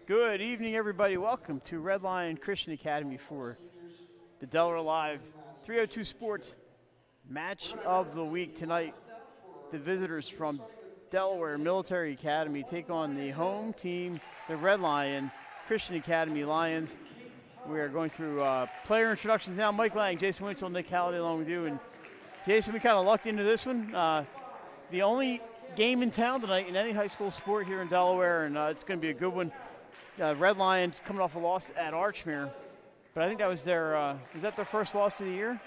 Good evening, everybody. Welcome to Red Lion Christian Academy for the Delaware Live 302 Sports Match of the Week. Tonight, the visitors from Delaware Military Academy take on the home team, the Red Lion Christian Academy Lions. We are going through player introductions now. Mike Lang, Jason Winchell, Nick Halliday along with you. And Jason, we kind of lucked into this one. The only game in town tonight in any high school sport here in Delaware, and it's going to be a good one. Red Lions coming off a loss at Archmere, but I think that was their first loss of the year?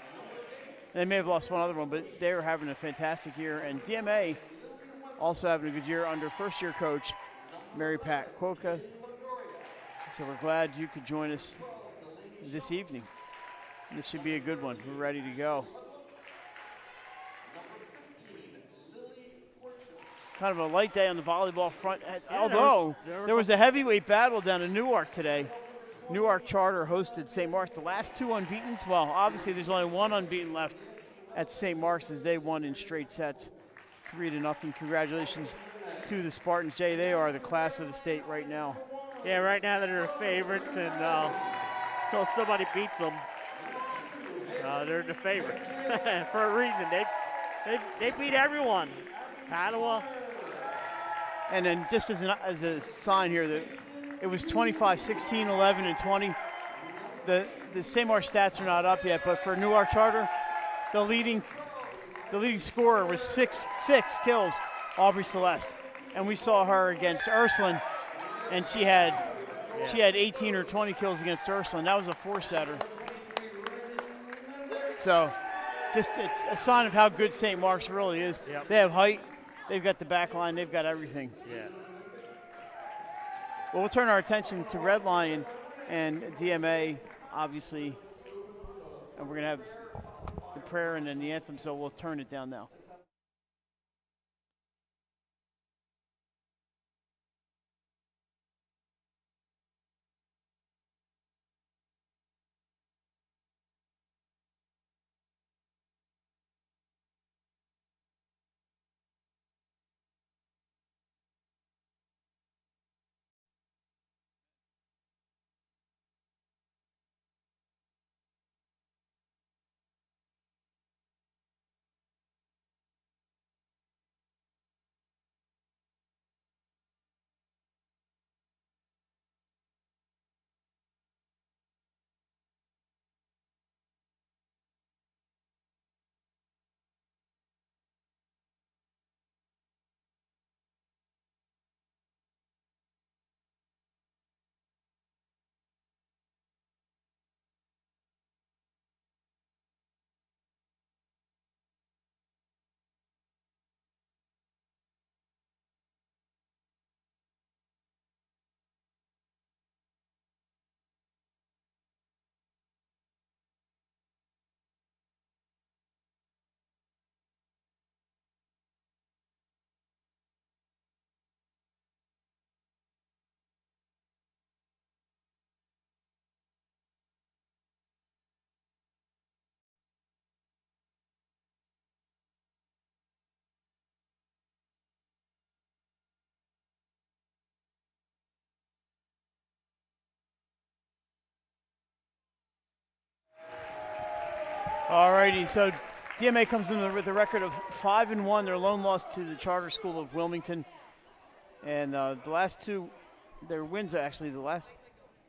They may have lost one other one, but they were having a fantastic year. And DMA also having a good year under first-year coach Mary Pat Quokka. So we're glad you could join us this evening. This should be a good one. We're ready to go. Kind of a light day on the volleyball front, although there was a heavyweight battle down in Newark today. Newark Charter hosted St. Mark's. The last two unbeatens, well, obviously there's only one unbeaten left at St. Mark's as they won in straight sets, 3-0. Congratulations to the Spartans. Jay, they are the class of the state right now. Yeah, right now they're the favorites, and until somebody beats them, they're the favorites for a reason. They beat everyone. Padua. And then just as a sign here that it was 25, 16, 11, and 20. The St. Mark's stats are not up yet, but for Newark Charter, the leading scorer was six kills, Aubrey Celeste. And we saw her against Ursuline, and she had 18 or 20 kills against Ursuline. That was a 4-setter. So just a sign of how good St. Mark's really is. Yep. They have height. They've got the back line. They've got everything. Yeah. Well, we'll turn our attention to Red Lion and DMA, obviously. And we're going to have the prayer and then the anthem, so we'll turn it down now. All righty, so DMA comes in with a record of 5-1. Their lone loss to the Charter School of Wilmington. And the last two, their wins are actually the last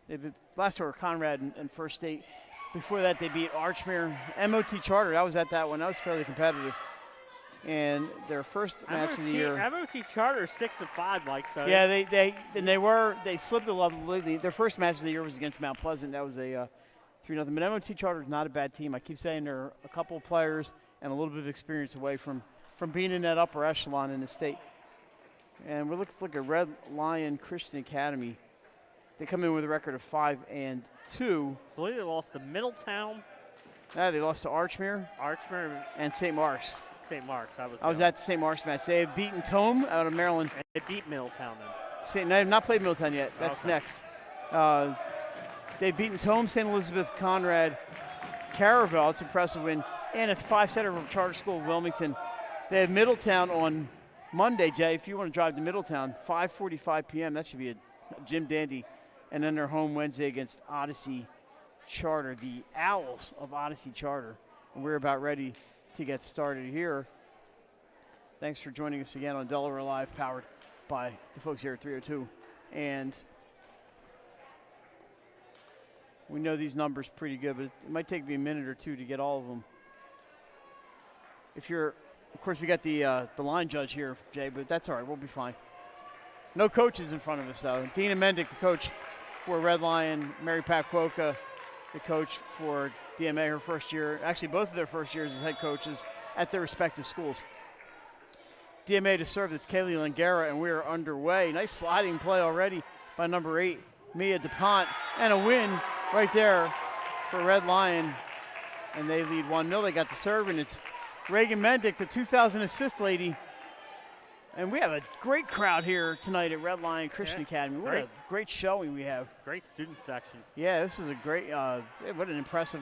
two were Conrad and First State. Before that, they beat Archmere. MOT Charter, I was at that one. That was fairly competitive. And their first match of the year. MOT Charter 6-5, Mike. So yeah, they slipped a little. Their first match of the year was against Mount Pleasant. That was a 3-0. But MOT Charter is not a bad team. I keep saying they're a couple of players and a little bit of experience away from being in that upper echelon in the state. And we're looking to look at Red Lion Christian Academy. They come in with a record of 5-2. I believe they lost to Middletown. Yeah, they lost to Archmere. Archmere and St. Mark's. St. Mark's. I was at the St. Mark's match. They had beaten Tome out of Maryland. And they beat Middletown then. They have not played Middletown yet. That's next. They've beaten Tome, St. Elizabeth, Conrad, Caravel. It's an impressive win. And a 5-setter from Charter School of Wilmington. They have Middletown on Monday, Jay. If you want to drive to Middletown, 5:45 p.m. That should be a Jim Dandy and then they're home Wednesday against Odyssey Charter, the Owls of Odyssey Charter. And we're about ready to get started here. Thanks for joining us again on Delaware Live, powered by the folks here at 302. And we know these numbers pretty good, but it might take me a minute or two to get all of them. If you're, of course, we got the line judge here, Jay, but that's all right. We'll be fine. No coaches in front of us, though. Dina Mendick, the coach for Red Lion. Mary Pat Cuoca, the coach for DMA, her first year. Actually, both of their first years as head coaches at their respective schools. DMA to serve, that's Kaylee Langera, and we are underway. Nice sliding play already by number 8, Mia DuPont, and a win right there for Red Lion. And they lead 1-0. They got the serve, and it's Reagan Mendick, the 2000 assist lady. And we have a great crowd here tonight at Red Lion Christian Academy. What a great showing we have. Great student section. Yeah, this is a great, what an impressive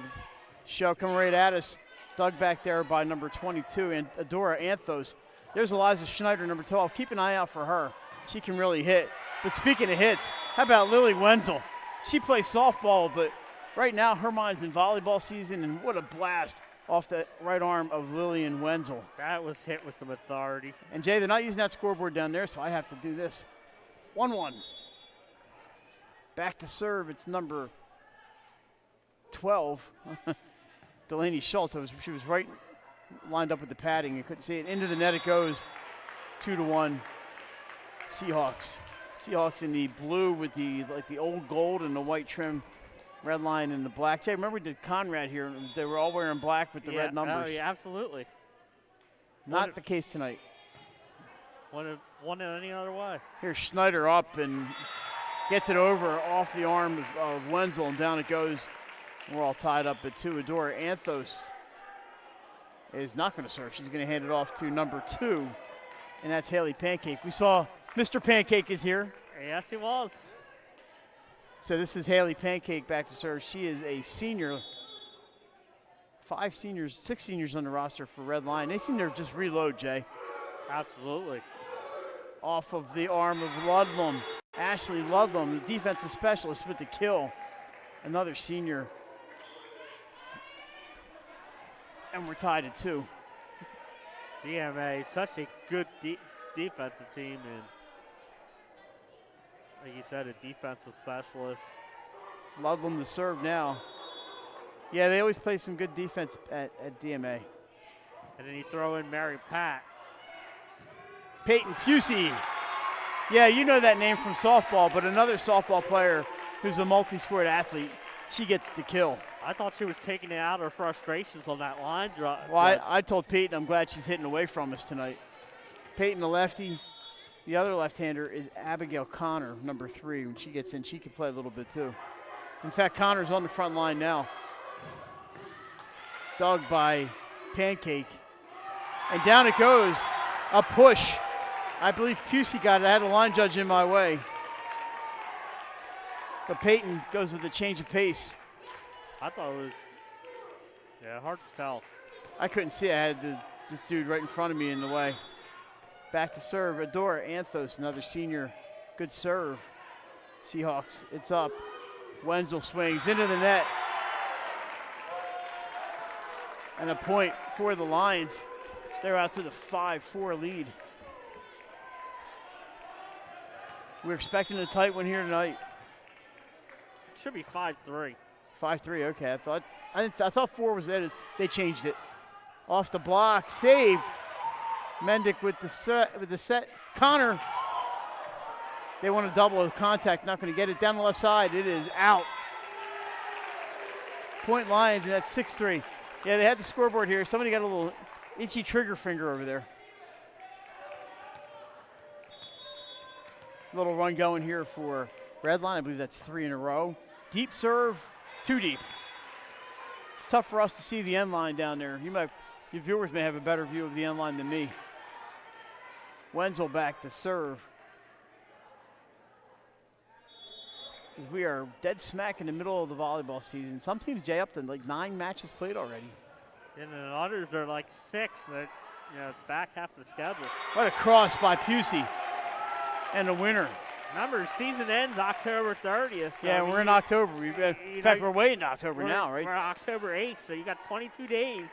show coming right at us. Dug back there by number 22, and Adora Anthos. There's Eliza Schneider, number 12. Keep an eye out for her. She can really hit. But speaking of hits, how about Lily Wenzel? She plays softball, but right now her mind's in volleyball season, and what a blast off the right arm of Lillian Wenzel. That was hit with some authority. And Jay, they're not using that scoreboard down there, so I have to do this. 1-1. Back to serve, it's number 12. Delaney Schultz, she was right lined up with the padding. You couldn't see it. Into the net it goes. 2-1. Seahawks. Seahawks in the blue with the old gold and the white trim. Red Line and the black. Jay, remember we did Conrad here. They were all wearing black with the red numbers. Oh, yeah, absolutely. Not the case tonight. One any other way. Here's Schneider up and gets it over off the arm of Wenzel, and down it goes. We're all tied up at 2. Adora Anthos is not going to serve. She's going to hand it off to number 2, and that's Haley Pancake. We saw Mr. Pancake is here. Yes, he was. So this is Haley Pancake back to serve. She is a senior. 6 seniors on the roster for Red Lion. They seem to just reload, Jay. Absolutely. Off of the arm of Ludlum. Ashley Ludlum, the defensive specialist, with the kill. Another senior. And we're tied at 2. DMA, such a good defensive team, and like you said, a defensive specialist. Ludlum to serve now. Yeah, they always play some good defense at DMA. And then you throw in Mary Pat. Peyton Pusey. Yeah, you know that name from softball, but another softball player who's a multi-sport athlete, she gets the kill. I thought she was taking it out her frustrations on that line drive. Well, I told Peyton I'm glad she's hitting away from us tonight. Peyton, the lefty. The other left-hander is Abigail Connor, number 3. When she gets in, she can play a little bit too. In fact, Connor's on the front line now. Dug by Pancake. And down it goes. A push. I believe Pusey got it. I had a line judge in my way. But Peyton goes with the change of pace. I thought it was, hard to tell. I couldn't see. I had this dude right in front of me in the way. Back to serve, Adora Anthos, another senior. Good serve. Seahawks, it's up. Wenzel swings into the net. And a point for the Lions. They're out to the 5-4 lead. We're expecting a tight one here tonight. It should be 5-3. 5-3, okay. I thought 4 was it. They changed it. Off the block, saved. Mendick with the set. Connor. They want to double contact. Not going to get it down the left side. It is out. Point Lions, and that's 6-3. Yeah, they had the scoreboard here. Somebody got a little itchy trigger finger over there. Little run going here for Red Line. I believe that's 3 in a row. Deep serve, too deep. It's tough for us to see the end line down there. Your viewers may have a better view of the end line than me. Wenzel back to serve. As we are dead smack in the middle of the volleyball season. Some teams, Jay, up to like 9 matches played already. And then others are like 6. They're back half the schedule. What a cross by Pusey. And a winner. Remember, season ends October 30th. So yeah, we're in October. In fact, we're way in October now, right? We're October 8th, so you got 22 days.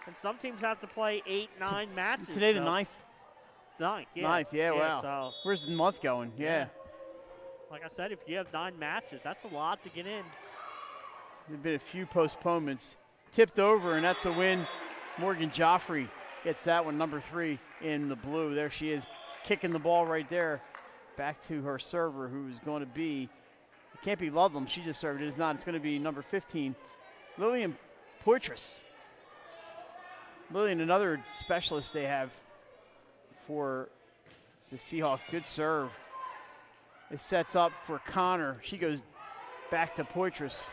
And some teams have to play 8, 9 matches. Today the 9th? 9th, yeah. 9th, yeah, wow. So, where's the month going? Yeah. Like I said, if you have 9 matches, that's a lot to get in. There's been a few postponements. Tipped over, and that's a win. Morgan Joffrey gets that one, number 3 in the blue. There she is, kicking the ball right there. Back to her server, who's going to be, it can't be Ludlam, she just served. It is not. It's going to be number 15, Lillian Poitras. Lillian, another specialist they have for the Seahawks. Good serve. It sets up for Connor. She goes back to Poitras.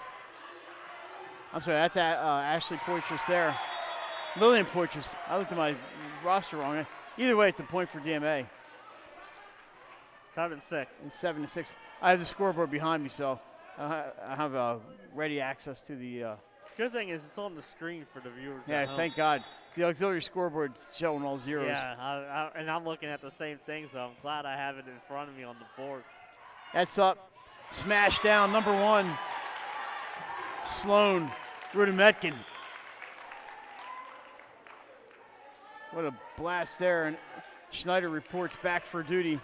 I'm sorry, that's Ashley Poitras there. Lillian Poitras. I looked at my roster wrong. Either way, it's a point for DMA. 7-6. And 7-6. I have the scoreboard behind me, so I have ready access to the. Good thing is it's on the screen for the viewers. Yeah, thank God. The auxiliary scoreboard's showing all zeros. Yeah, and I'm looking at the same thing, so I'm glad I have it in front of me on the board. That's up. Smash down, number 1. Sloan Rudimetkin. What a blast there, and Schneider reports back for duty.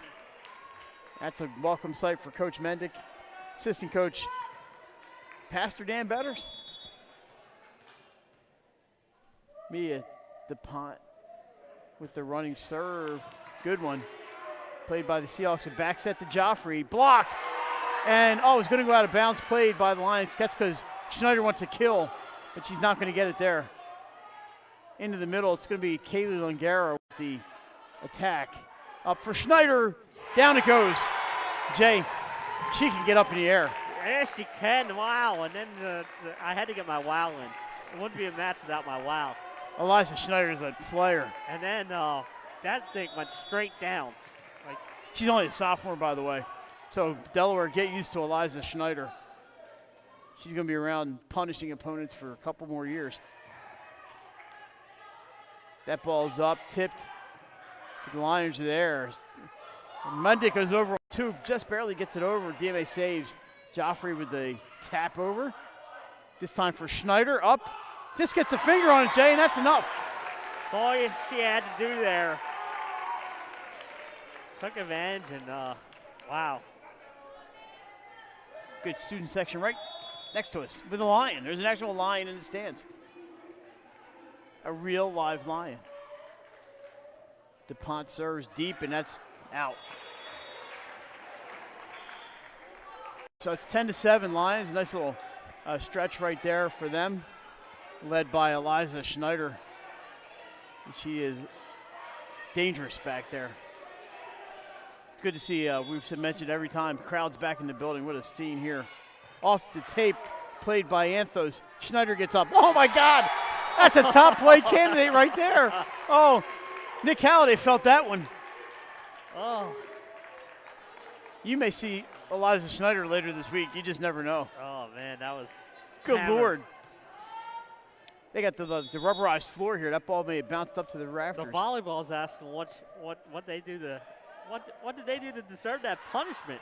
That's a welcome sight for Coach Mendick. Assistant coach, Pastor Dan Betters. Mia DuPont with the running serve. Good one. Played by the Seahawks. A back set to Joffrey. Blocked. And, it's going to go out of bounds. Played by the Lions. That's because Schneider wants a kill, but she's not going to get it there. Into the middle. It's going to be Kaylee Langara with the attack. Up for Schneider. Down it goes. Jay, she can get up in the air. Yeah, she can. Wow. And then I had to get my wow in. It wouldn't be a match without my wow. Eliza Schneider is a player. And then that thing went straight down. She's only a sophomore, by the way. So Delaware, get used to Eliza Schneider. She's going to be around punishing opponents for a couple more years. That ball's up, tipped. The Lions are there. Mendick goes over on 2, just barely gets it over. DMA saves. Joffrey with the tap over. This time for Schneider, up. Just gets a finger on it, Jay, and that's enough. All she had to do there. Took advantage, and wow. Good student section right next to us with a lion. There's an actual lion in the stands. A real live lion. DuPont serves deep, and that's out. So it's 10-7 Lions. Nice little stretch right there for them, led by Eliza Schneider. She is dangerous back there. Good to see, we've mentioned every time, crowds back in the building. What a scene here. Off the tape, played by Anthos. Schneider gets up. Oh, my God. That's a top play candidate right there. Oh, Nick Halliday felt that one. Oh. You may see Eliza Schneider later this week. You just never know. Oh, man, that was good hammered. Lord. They got the rubberized floor here. That ball may have bounced up to the rafters. The volleyball's asking what they do to what did they do to deserve that punishment?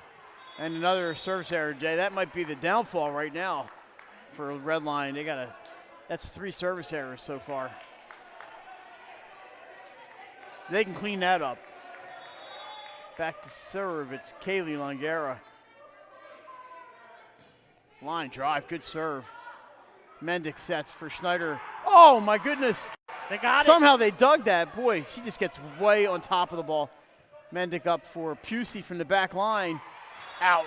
And another service error, Jay. That might be the downfall right now for Red Line. That's 3 service errors so far. They can clean that up. Back to serve. It's Kaylee Langara. Line drive, good serve. Mendick sets for Schneider. Oh my goodness. They got Somehow they dug that. Boy, she just gets way on top of the ball. Mendick up for Pusey from the back line. Out.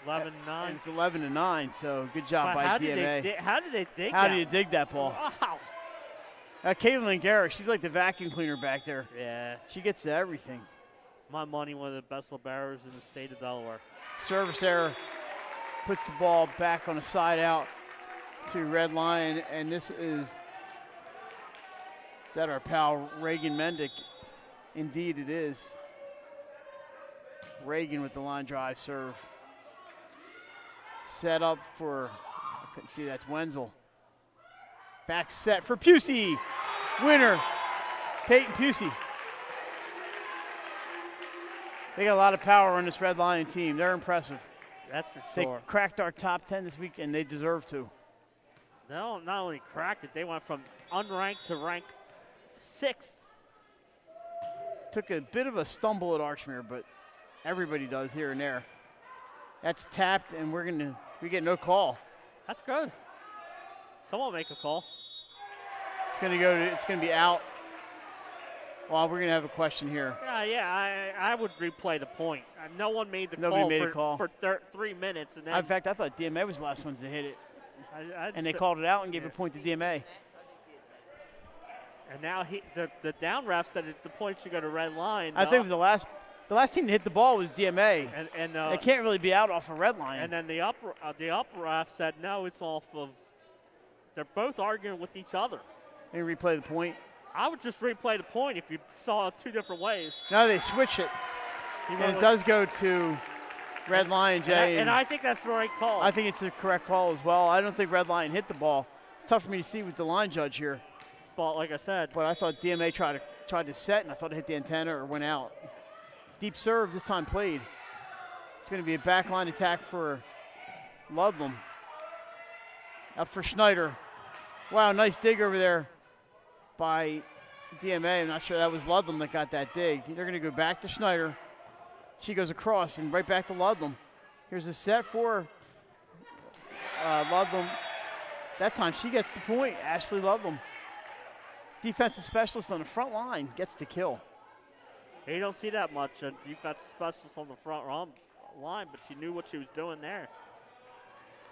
11-9. It's 11-9, so good job by DMA. How did they dig How do you dig that ball? Wow. Caitlin Garrett, she's like the vacuum cleaner back there. Yeah. She gets to everything. My money, one of the best liberos in the state of Delaware. Service error. Puts the ball back on a side out to Red Lion, and this is that our pal Reagan Mendick? Indeed it is. Reagan with the line drive serve. Set up for, I couldn't see, that's Wenzel. Back set for Pusey. Winner, Peyton Pusey. They got a lot of power on this Red Lion team. They're impressive. That's for They sure. cracked our top 10 this week, and they deserve to. No, not only cracked it, they went from unranked to ranked 6th. Took a bit of a stumble at Archmere, but everybody does here and there. That's tapped, and we get no call. That's good. Someone make a call. It's gonna be out. Well, we're gonna have a question here. I would replay the point. No one made the Nobody call made a call. for 3 minutes. And then In fact, I thought DMA was the last ones to hit it. And they just- called it out and gave a point to DMA. And now the down ref said that the point should go to Red Line. I think it was the last team to hit the ball was DMA. And it can't really be out off a Red Line. And then the up ref said no, it's off of. They're both arguing with each other. They replay the point. I would just replay the point if you saw it 2 different ways. No, they switch it. And it does go to Red Lion, Jay. And I think that's the right call. I think it's the correct call as well. I don't think Red Lion hit the ball. It's tough for me to see with the line judge here. But like I said. But I thought DMA tried to set, and I thought it hit the antenna or went out. Deep serve this time played. It's going to be a backline attack for Ludlam. Up for Schneider. Wow, nice dig over there by DMA. I'm not sure that was Ludlam that got that dig. They're going to go back to Schneider. She goes across and right back to Ludlam. Here's a set for Ludlam. That time she gets the point, Ashley Ludlam. Defensive specialist on the front line gets the kill. You don't see that much. A defensive specialist on the front line, but she knew what she was doing there.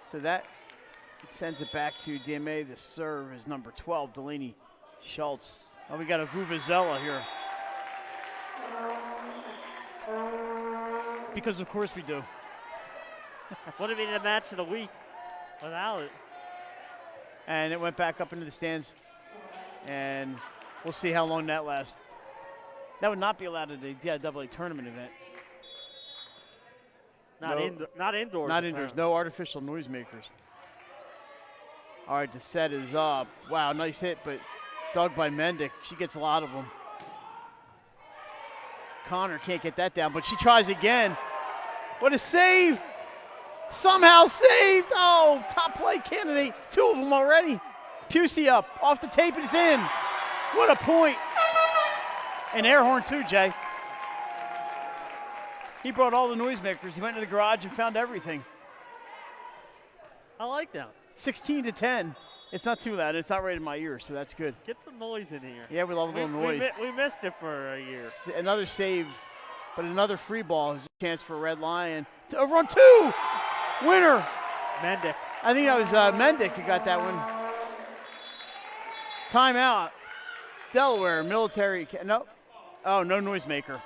So that sends it back to DMA. The serve is number 12, Delaney Schultz. Oh, we got a Vuvuzela here. Because of course we do. Would have been the match of the week without it. And it went back up into the stands. And we'll see how long that lasts. That would not be allowed at the DIAA tournament event. Not indoors. Not indoors. No artificial noisemakers. All right, the set is up. Wow, nice hit, but dug by Mendick. She gets a lot of them. Connor can't get that down, but she tries again. What a save! Somehow saved! Oh, top play candidate. 2 of them already. Pusey up, off the tape, and it's in. What a point. And air horn too, Jay. He brought all the noisemakers. He went to the garage and found everything. I like that. 16-10. It's not too loud. It's not right in my ear, so that's good. Get some noise in here. Yeah, we love a little noise. We missed it for a year. Another save, but another free ball is a chance for Red Lion to overrun 2. Winner. Mendick. I think that was Mendick who got that one. Timeout. Delaware military. No. Oh, no noisemaker.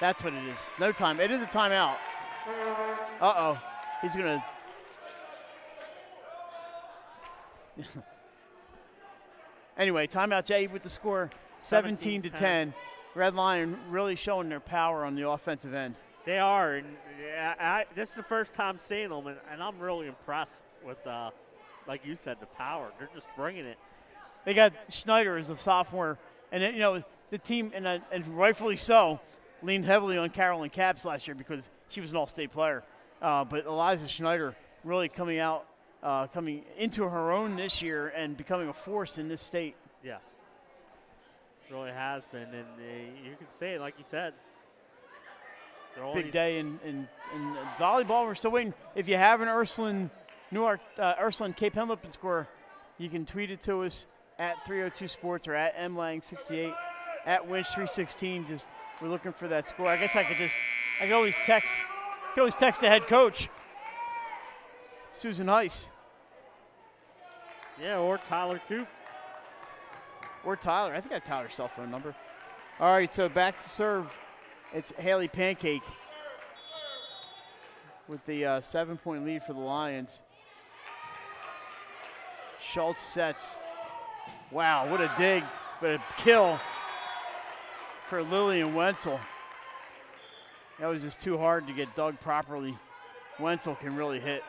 That's what it is. No time. It is a timeout. Uh-oh. He's going to. Anyway, timeout, Jay, with the score 17-10. Red Lion really showing their power on the offensive end. They are. And this is the first time seeing them, and I'm really impressed with, like you said, the power. They're just bringing it. They got Schneider as a sophomore, and then, you know, the team, and rightfully so, leaned heavily on Carolyn Capps last year because she was an all-state player. But Eliza Schneider really coming into her own this year and becoming a force in this state. Yes, it really has been, and you can say it like you said. Big day in volleyball. We're still waiting. If you have an Ursuline Cape Henlopen score, you can tweet it to us at 302 Sports or at mlang68 at winch316. Just we're looking for that score. I guess I could always text the head coach, Susan Heiss. Yeah, or Tyler Coop. Or Tyler. I think I have Tyler's cell phone number. All right, so back to serve. It's Haley Pancake with the 7-point lead for the Lions. Schultz sets. Wow, what a dig, but a kill for Lillian Wenzel. That was just too hard to get dug properly. Wenzel can really hit.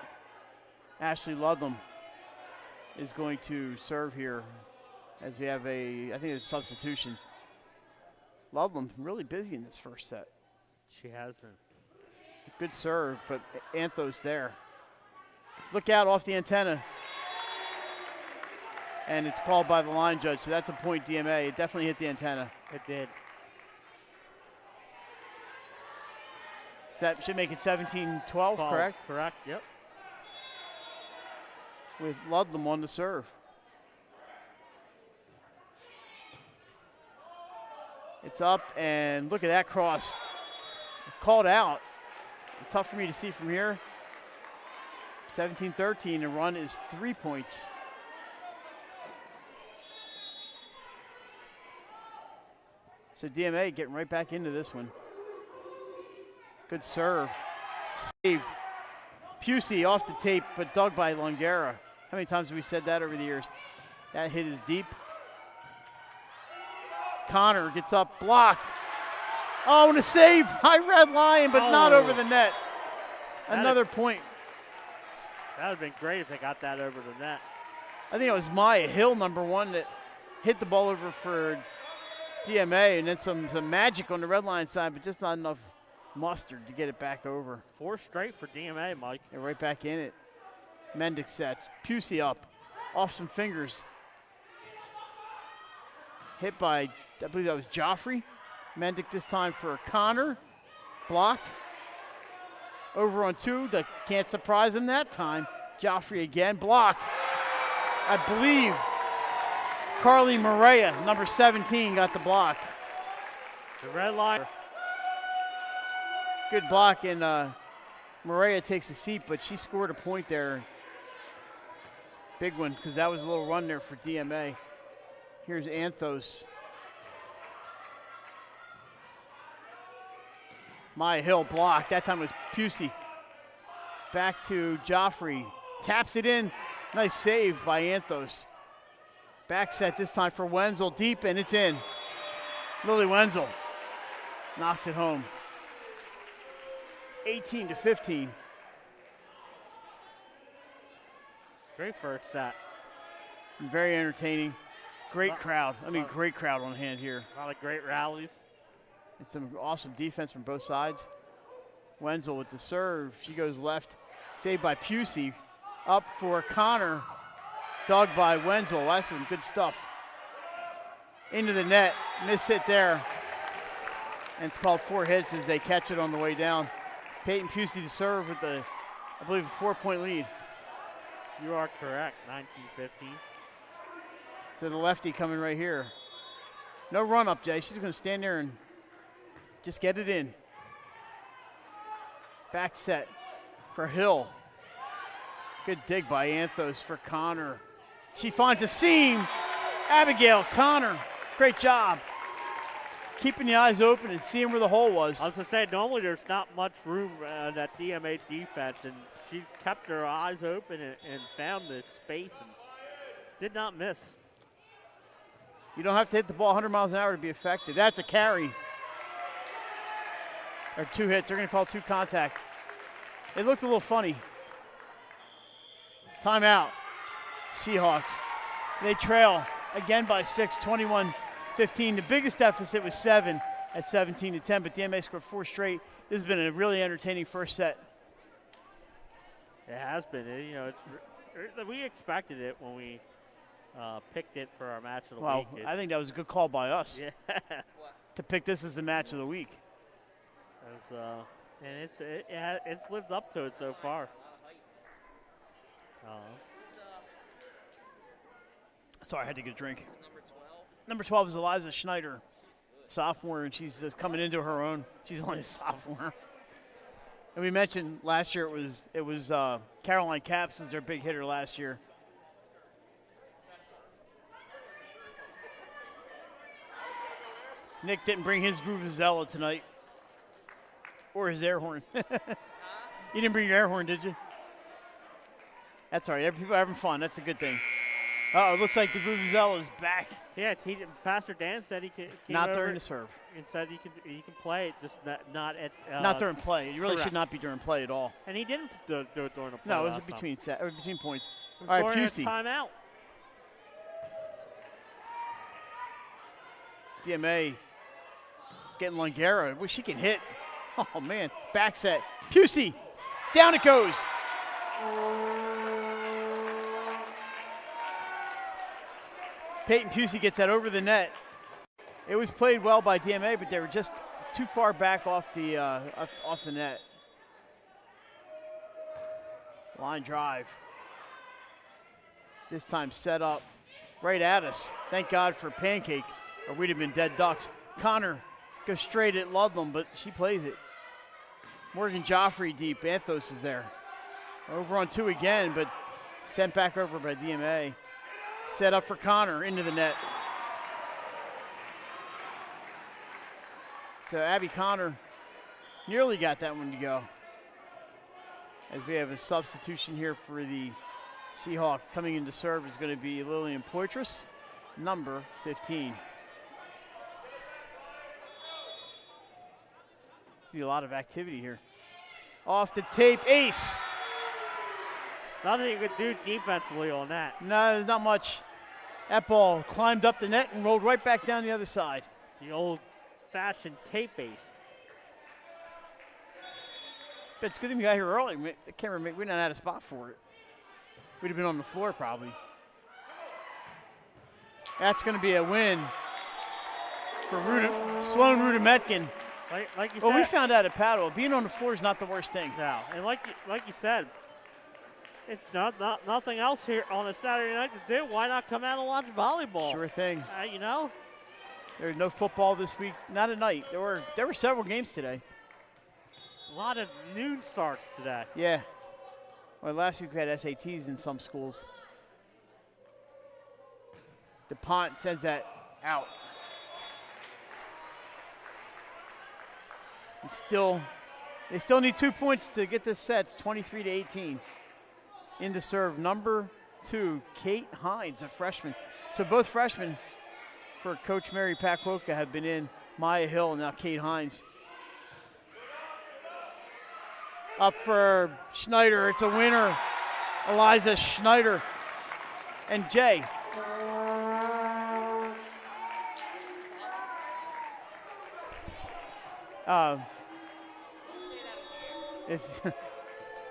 Ashley Ludlam is going to serve here as we have I think there's a substitution. Ludlam really busy in this first set. She has been. Good serve, but Anthos there. Look out off the antenna. And it's called by the line judge, so that's a point DMA. It definitely hit the antenna. It did. That should make it 17-12, correct? Correct, yep. With Ludlam on the serve. It's up, and look at that cross. Called out. Tough for me to see from here. 17-13, the run is 3 points. So DMA getting right back into this one. Good serve. Saved. Pusey off the tape, but dug by Longera. How many times have we said that over the years? That hit is deep. Connor gets up, blocked. Oh, and a save by Red Lion, but not over the net. Another point. That would have been great if they got that over the net. I think it was Maya Hill, number one, that hit the ball over for DMA, and then some magic on the Red Lion side, but just not enough mustard to get it back over. 4 straight for DMA, Mike. They're right back in it. Mendick sets. Pusey up. Off some fingers. Hit by, I believe that was Joffrey. Mendick this time for Connor. Blocked. Over on 2. That can't surprise him that time. Joffrey again. Blocked. I believe Carly Maria, number 17, got the block. The Red Lion. Good block, and Maria takes a seat, but she scored a point there. Big one, because that was a little run there for DMA. Here's Anthos. Maya Hill blocked. That time was Pusey. Back to Joffrey. Taps it in. Nice save by Anthos. Back set this time for Wenzel. Deep, and it's in. Lily Wenzel knocks it home. 18-15. Great first set. Very entertaining. Great crowd. I mean, great crowd on hand here. A lot of great rallies. And some awesome defense from both sides. Wenzel with the serve. She goes left. Saved by Pusey. Up for Connor. Dug by Wenzel. That's some good stuff. Into the net. Miss hit there. And it's called 4 hits as they catch it on the way down. Peyton Pusey to serve with the, I believe, a 4-point lead. You are correct, 19-15. So the lefty coming right here. No run up, Jay. She's going to stand there and just get it in. Back set for Hill. Good dig by Anthos for Connor. She finds a seam. Abigail Connor, great job. Keeping the eyes open and seeing where the hole was. I was going to say, normally there's not much room in that DMA defense, and she kept her eyes open and found the space and did not miss. You don't have to hit the ball 100 miles an hour to be effective. That's a carry. Or 2 hits. They're going to call 2 contact. It looked a little funny. Timeout. Seahawks. They trail again by 6, 21-15. The biggest deficit was 7 at 17-10, but DMA scored 4 straight. This has been a really entertaining first set. It has been. You know, we expected it when we picked it for our match of the week. Well, I think that was a good call by us. Yeah. To pick this as the match of the week. And it's lived up to it so far. Sorry, I had to get a drink. Number 12 is Eliza Schneider, sophomore, and she's just coming into her own. She's only a sophomore. And we mentioned last year it was Caroline Capps was their big hitter last year. Nick didn't bring his vuvuzela tonight, or his air horn. You didn't bring your air horn, did you? That's all right. People are having fun. That's a good thing. Uh-oh, it looks like the vuvuzela is back. Yeah, Pastor Dan said he came not over during the serve. And said he can play it, just not at. Not during play. You really correct. should not be during play at all. And he didn't do it during the play. No, it was between points. All right, Pusey. Timeout. DMA getting Longera. Well, she can hit. Oh, man. Back set. Pusey. Down it goes. Peyton Pusey gets that over the net. It was played well by DMA, but they were just too far back off the net. Line drive. This time set up right at us. Thank God for Pancake, or we'd have been dead ducks. Connor goes straight at Ludlam, but she plays it. Morgan Joffrey deep. Anthos is there. Over on 2 again, but sent back over by DMA. Set up for Connor into the net. So Abby Connor nearly got that one to go. As we have a substitution here for the Seahawks. Coming in to serve is going to be Lillian Poitras, number 15. See a lot of activity here. Off the tape, ace. Nothing you could do defensively on that. No, not much. That ball climbed up the net and rolled right back down the other side. The old-fashioned tape ace. But it's good thing we got here early. The camera, we didn't have a spot for it. We'd have been on the floor probably. That's going to be a win for Sloan Rudemetkin. Like you well, said, we found out at paddle, being on the floor is not the worst thing. No, and like you said, it's nothing else here on a Saturday night to do. Why not come out and watch volleyball? Sure thing. You know, there's no football this week. Not at night. There were several games today. A lot of noon starts today. Yeah. Well, last week we had SATs in some schools. DuPont sends that out. And they still need 2 points to get this set. It's 23-18. In to serve number 2, Kate Hines, a freshman. So both freshmen for Coach Mary Pakwoka have been in. Maya Hill and now Kate Hines. Up for Schneider. It's a winner. Eliza Schneider. And Jay. If you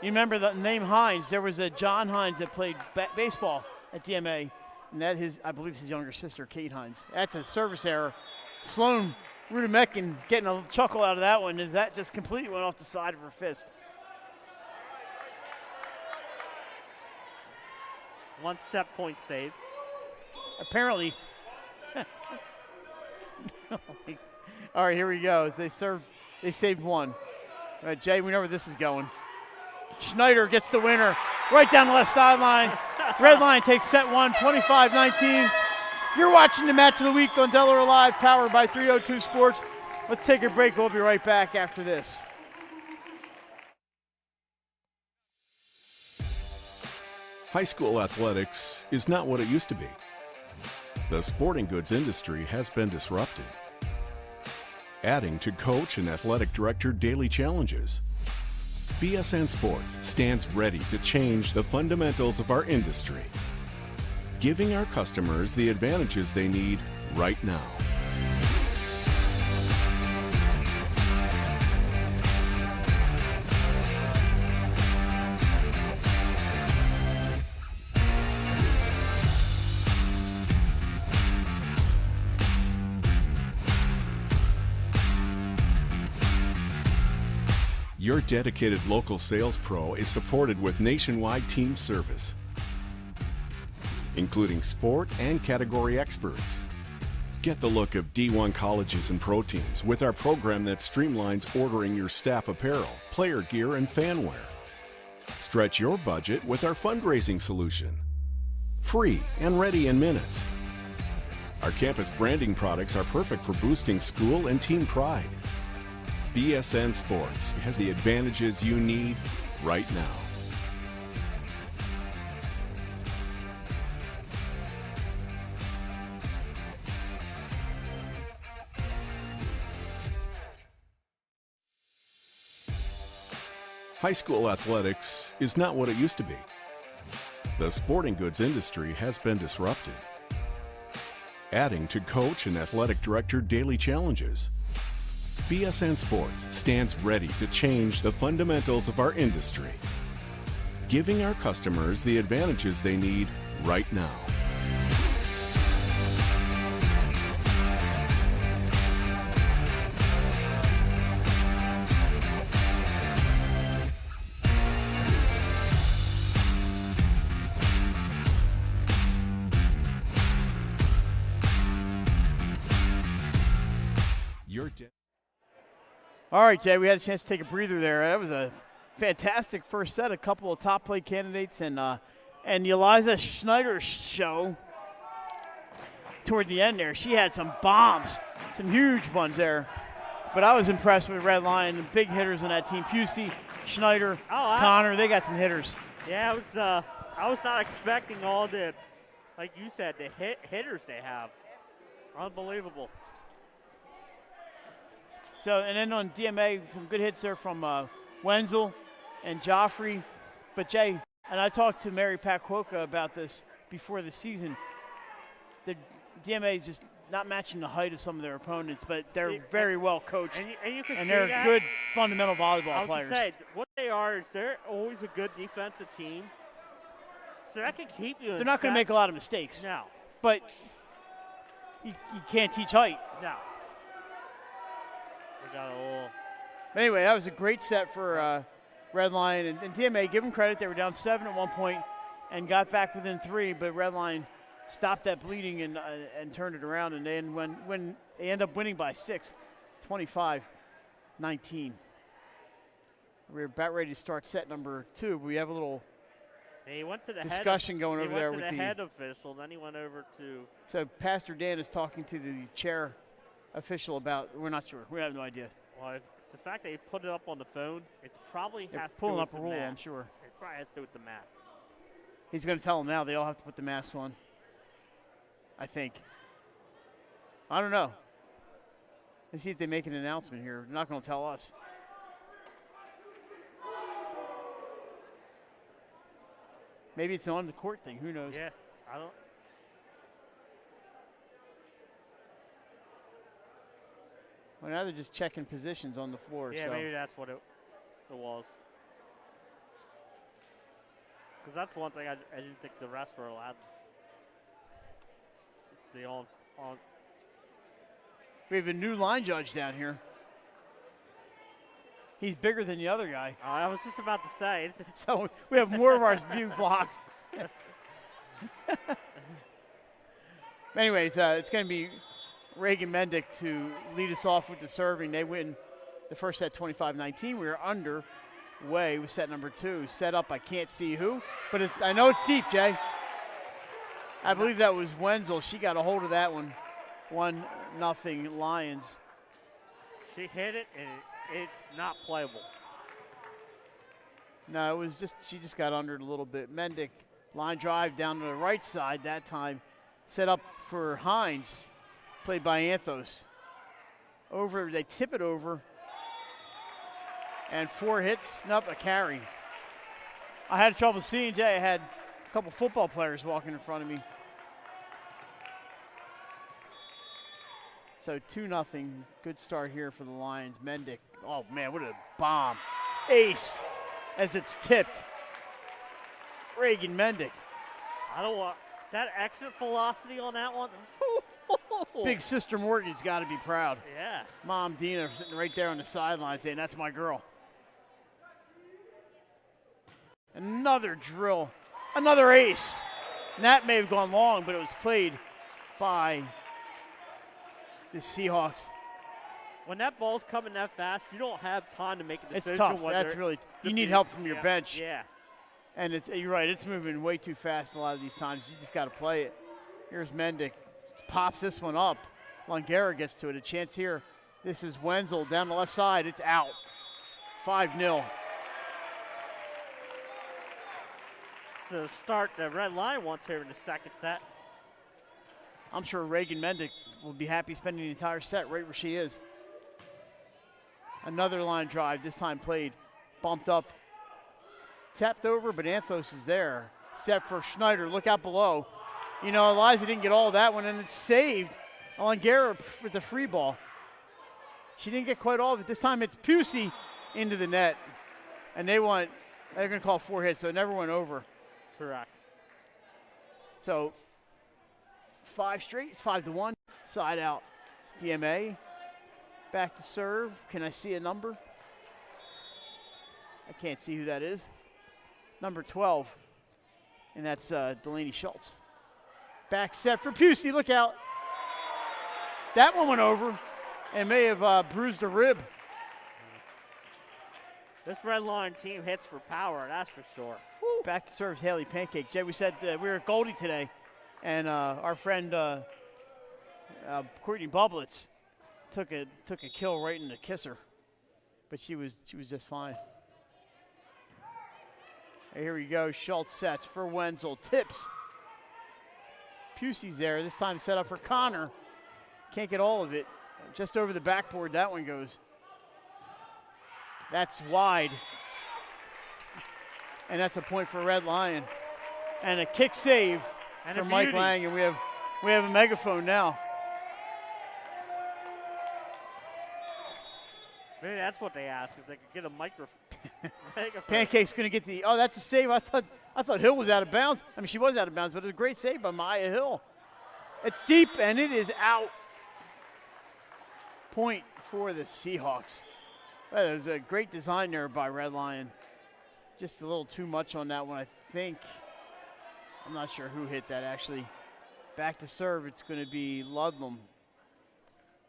remember the name Hines, there was a John Hines that played baseball at DMA, and that I believe his younger sister, Kate Hines. That's a service error. Sloan Rudemetkin getting a chuckle out of that one, as that just completely went off the side of her fist. One set point saved. Apparently. All right, here we go. As they saved one. All right, Jay, we know where this is going. Schneider gets the winner right down the left sideline. Red Line takes set one, 25-19. You're watching the match of the week on Delaware Live, powered by 302 Sports. Let's take a break. We'll be right back after this. High school athletics is not what it used to be. The sporting goods industry has been disrupted, adding to coach and athletic director daily challenges. BSN Sports stands ready to change the fundamentals of our industry, giving our customers the advantages they need right now. Your dedicated local sales pro is supported with nationwide team service, including sport and category experts. Get the look of D1 colleges and pro teams with our program that streamlines ordering your staff apparel, player gear, and fanwear. Stretch your budget with our fundraising solution. Free and ready in minutes. Our campus branding products are perfect for boosting school and team pride. BSN Sports has the advantages you need right now. High school athletics is not what it used to be. The sporting goods industry has been disrupted, adding to coach and athletic director daily challenges. BSN Sports stands ready to change the fundamentals of our industry, giving our customers the advantages they need right now. All right, Jay, we had a chance to take a breather there. That was a fantastic first set, a couple of top play candidates, and the Eliza Schneider show toward the end there. She had some bombs, some huge ones there. But I was impressed with Red Lion, the big hitters on that team. Pusey, Schneider, Connor, they got some hitters. Yeah, it was, I was not expecting all the, like you said, the hitters they have. Unbelievable. So, and then on DMA, some good hits there from Wenzel and Joffrey. But Jay, and I talked to Mary Pat Kwoka about this before the season. The DMA is just not matching the height of some of their opponents, but they're very well coached. And you can and see they're that. Good fundamental volleyball I was players. Say, what they are is they're always a good defensive team. So that can keep you in They're not going to make a lot of mistakes. No. But you can't teach height. No. We got a little. Anyway, that was a great set for Red Lion. And DMA, give them credit. They were down 7 at one point and got back within 3, but Red Lion stopped that bleeding and turned it around. And then when they end up winning by 6, 25-19. We're about ready to start set number 2. We have a little discussion going over there with the head official. Then he went over to. So Pastor Dan is talking to the chair official about. We're not sure. We have no idea. Well, the fact that he put it up on the phone, it probably They're has to pulling do up with a the rule. mask. I'm sure. It probably has to do with the mask. He's going to tell them now they all have to put the masks on. I think. I don't know. Let's see if they make an announcement here. They're not going to tell us. Maybe it's an on-the-court thing. Who knows? Yeah, I don't. Well, now they're just checking positions on the floor. Yeah, so. maybe that's what it was. Because that's one thing I didn't think the refs were allowed. It's the on. We have a new line judge down here. He's bigger than the other guy. Oh, I was just about to say. So we have more of our view blocked. Anyways, it's going to be Reagan Mendick to lead us off with the serving. They win the first set 25-19. We are underway with set number 2. Set up, I can't see who, but I know it's deep, Jay. I believe that was Wenzel. She got a hold of that one. 1-0 Lions. She hit it, and it's not playable. No, it was just, she just got under it a little bit. Mendick, line drive down to the right side that time. Set up for Hines, played by Anthos. Over, they tip it over. And 4 hits, nope, a carry. I had trouble seeing, Jay. I had a couple football players walking in front of me. So 2-0, good start here for the Lions. Mendick, oh man, what a bomb. Ace, as it's tipped. Reagan Mendick. I don't want that exit velocity on that one. Big sister Morgan's got to be proud. Yeah. Mom Dina sitting right there on the sideline saying, that's my girl. Another drill, another ace. And that may have gone long, but it was played by the Seahawks. When that ball's coming that fast, you don't have time to make a decision. It's tough. That's really, you need help from your bench. Yeah. And you're right, it's moving way too fast a lot of these times. You just got to play it. Here's Mendick. Pops this one up. Longera gets to it. A chance here. This is Wenzel down the left side. It's out. 5-0. So start the Red Lion wants here in the second set. I'm sure Reagan Mendick will be happy spending the entire set right where she is. Another line drive, this time played. Bumped up. Tapped over, but Anthos is there. Set for Schneider. Look out below. You know, Eliza didn't get all that one, and it's saved. Longera with the free ball. She didn't get quite all of it. This time it's Pusey into the net. And they're going to call 4 hits, so it never went over. Correct. So 5 straight, 5-1. Side out. DMA. Back to serve. Can I see a number? I can't see who that is. Number 12. And that's Delaney Schultz. Back set for Pusey. Look out. That one went over and may have bruised a rib. This Red Lion team hits for power, that's for sure. Woo. Back to serve Haley Pancake. Jay, we said we were at Goldie today, and our friend Courtney Bublitz took a kill right in the kisser, but she was just fine. Here we go. Schultz sets for Wenzel. Tips. Pusey's there. This time set up for Connor. Can't get all of it. Just over the backboard, that one goes. That's wide. And that's a point for Red Lion. And a kick save and for Mike Lang. And we have a megaphone now. Maybe that's what they asked, if they could get a megaphone. Pancake's going to get the, oh, that's a save. I thought Hill was out of bounds. I mean, she was out of bounds, but it was a great save by Maya Hill. It's deep, and it is out. Point for the Seahawks. Well, it was a great design there by Red Lion. Just a little too much on that one, I think. I'm not sure who hit that, actually. Back to serve, it's going to be Ludlam.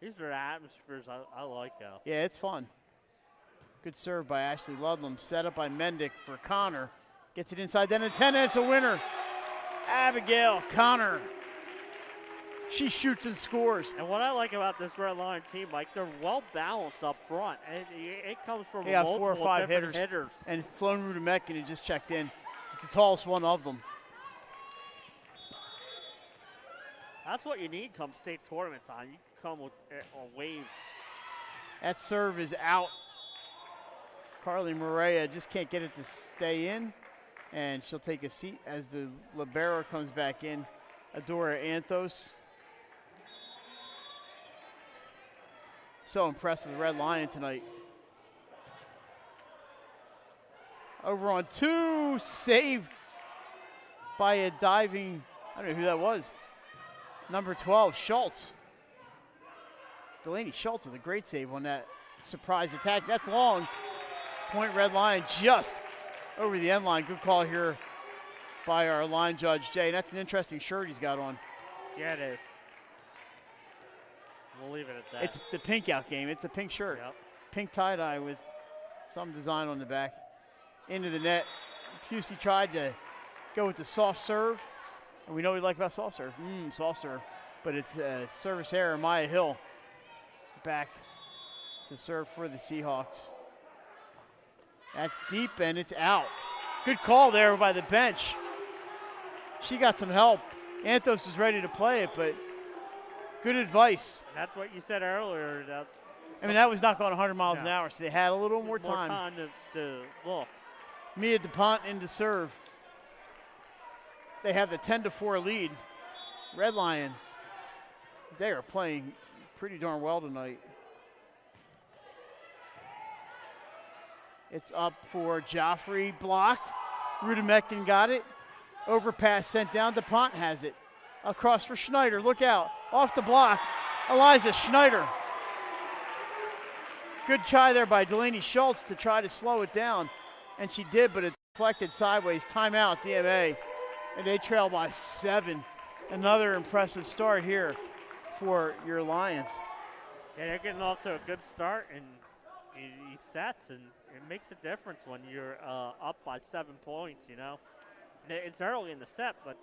These are atmospheres I like, though. Yeah, it's fun. Good serve by Ashley Ludlam. Set up by Mendick for Connor. Gets it inside, then a 10, and it's a winner. Abigail Connor. She shoots and scores. And what I like about this Red Lion team, Mike, they're well balanced up front. It comes from multiple 4 or 5 different hitters. And Sloan Rudemekin, who just checked in, is the tallest one of them. That's what you need come state tournament time. You can come with a wave. That serve is out. Carly Morea just can't get it to stay in. And she'll take a seat as the libero comes back in. Adora Anthos. So impressed with Red Lion tonight. Over on 2, save by a diving, I don't know who that was. Number 12, Schultz. Delaney Schultz with a great save on that surprise attack. That's long. Point Red Lion just over the end line. Good call here by our line judge, Jay. That's an interesting shirt he's got on. Yeah, it is. We'll leave it at that. It's the pink out game. It's a pink shirt. Yep. Pink tie-dye with some design on the back. Into the net. Pusey tried to go with the soft serve. And we know what we like about soft serve. Soft serve. But it's service error. Maya Hill back to serve for the Seahawks. That's deep, and it's out. Good call there by the bench. She got some help. Anthos is ready to play it, but good advice. That's what you said earlier. I mean, that was not going 100 miles an hour, so they had a little more time. More time to look. Mia DuPont into serve. They have the 10-4 lead. Red Lion, they are playing pretty darn well tonight. It's up for Joffrey, blocked. Rudemekin got it. Overpass sent down. DuPont has it. Across for Schneider. Look out. Off the block. Eliza Schneider. Good try there by Delaney Schultz to try to slow it down. And she did, but it deflected sideways. Timeout, DMA. And they trail by 7. Another impressive start here for your Lions. Yeah, they're getting off to a good start, and he sets, and it makes a difference when you're up by 7 points, you know. It's early in the set, but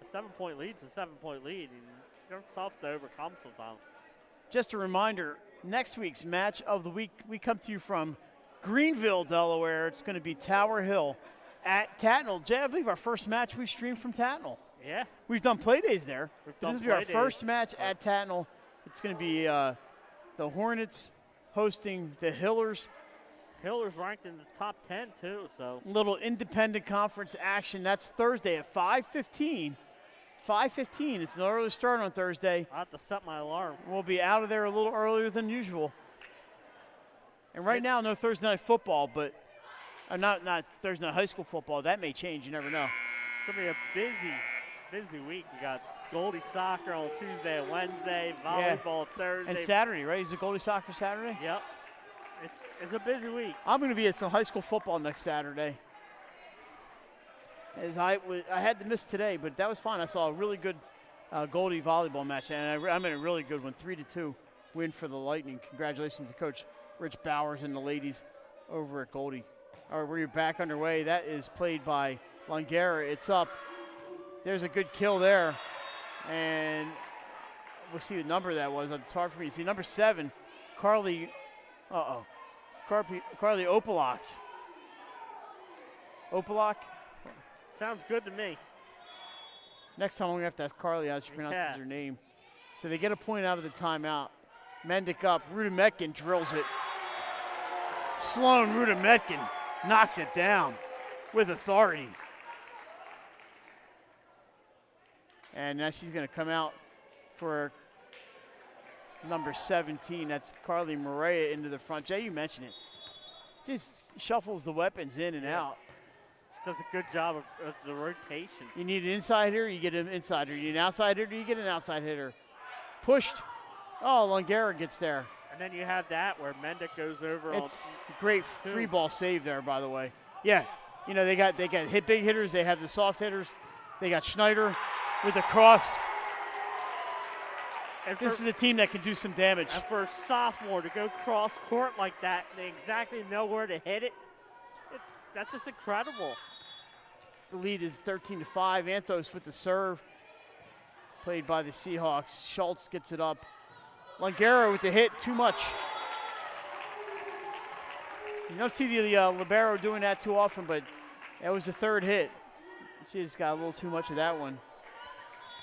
a 7-point lead's a 7-point lead, and they're tough to overcome sometimes. Just a reminder, next week's match of the week, we come to you from Greenville, Delaware. It's going to be Tower Hill at Tatnall. Jay, I believe our first match we streamed from Tatnall. Yeah. We've done play days there. This will be our first match at Tatnall. It's going to be the Hornets hosting the Hillers. Hillers ranked in the top 10 too, so. Little independent conference action. That's Thursday at 5:15. 5:15. It's an early start on Thursday. I'll have to set my alarm. We'll be out of there a little earlier than usual. And right now, no Thursday night football, but not Thursday night high school football. That may change. You never know. It's going to be a busy week. We got Goldie soccer on Tuesday and Wednesday, volleyball Thursday. And Saturday, right? Is it Goldie soccer Saturday? Yep. It's a busy week. I'm going to be at some high school football next Saturday. As I had to miss today, but that was fine. I saw a really good Goldie volleyball match, and I'm in a really good one, 3-2 win for the Lightning. Congratulations to Coach Rich Bowers and the ladies over at Goldie. All right, we're back underway. That is played by Longera. It's up. There's a good kill there, and we'll see what number that was. It's hard for me to see. Number 7, Carly. Carly Opalak. Opalak. Sounds good to me. Next time I'm going to have to ask Carly how she pronounces her name. So they get a point out of the timeout. Mendick up. Rudimetkin drills it. Sloan Rudimetkin knocks it down with authority. And now she's going to come out for number 17. That's Carly Morea into the front. Jay, you mentioned it. Just shuffles the weapons in and out. Does a good job of the rotation. You need an inside hitter, you get an inside hitter. You need an outside hitter, you get an outside hitter. Pushed. Oh, Longera gets there. And then you have that where Mendick goes over. It's a great free ball save there, by the way. Yeah, you know, they got hit big hitters. They have the soft hitters. They got Schneider with the cross. And this is a team that can do some damage. And for a sophomore to go cross court like that, they exactly know where to hit it. That's just incredible. The lead is 13-5. Anthos with the serve, played by the Seahawks. Schultz gets it up. Longera with the hit, too much. You don't see the libero doing that too often, but that was the third hit. She just got a little too much of that one.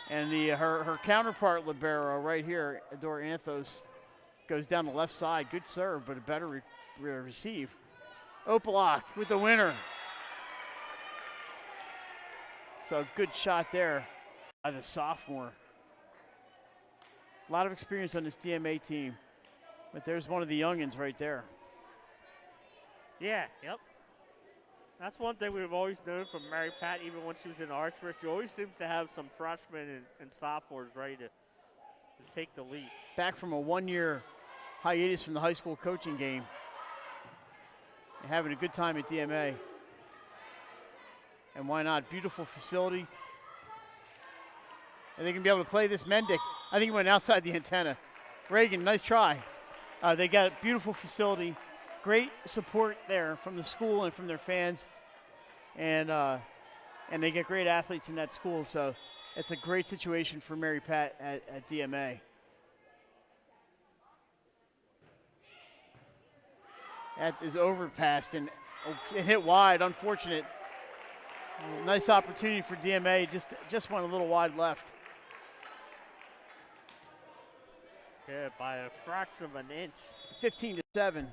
And her counterpart libero right here, Adore Anthos, goes down the left side. Good serve, but a better receive. Opalak with the winner. So good shot there by the sophomore. A lot of experience on this DMA team, but there's one of the youngins right there. Yeah, yep. That's one thing we've always known from Mary Pat, even when she was in Archbishop. She always seems to have some freshmen and sophomores ready to take the lead. Back from a one-year hiatus from the high school coaching game. And having a good time at DMA. And why not? Beautiful facility. And they can be able to play this. Mendick, I think he went outside the antenna. Reagan, nice try. They got a beautiful facility. Great support there from the school and from their fans. And they get great athletes in that school. So it's a great situation for Mary Pat at DMA. That is overpassed and hit wide. Unfortunate. Nice opportunity for DMA. Just went a little wide left. Yeah, by a fraction of an inch. 15-7.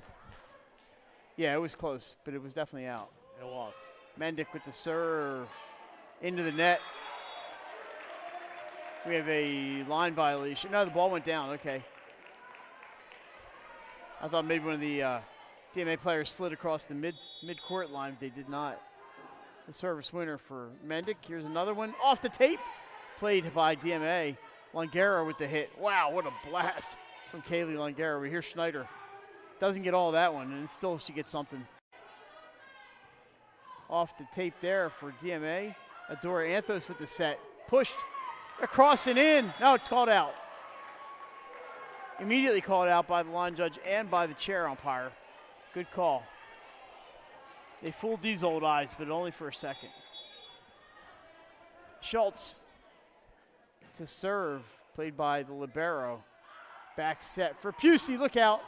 Yeah, it was close, but it was definitely out. It was. Mendick with the serve into the net. We have a line violation. No, the ball went down. Okay. I thought maybe one of the DMA players slid across the mid-court line. They did not. The service winner for Mendick. Here's another one off the tape. Played by DMA. Longera with the hit. Wow, what a blast from Kaylee Longera. We hear Schneider. Doesn't get all that one, and still she gets something. Off the tape there for DMA. Adora Anthos with the set. Pushed across and in. No, it's called out. Immediately called out by the line judge and by the chair umpire. Good call. They fooled these old eyes, but only for a second. Schultz to serve, played by the libero. Back set for Pusey, look out.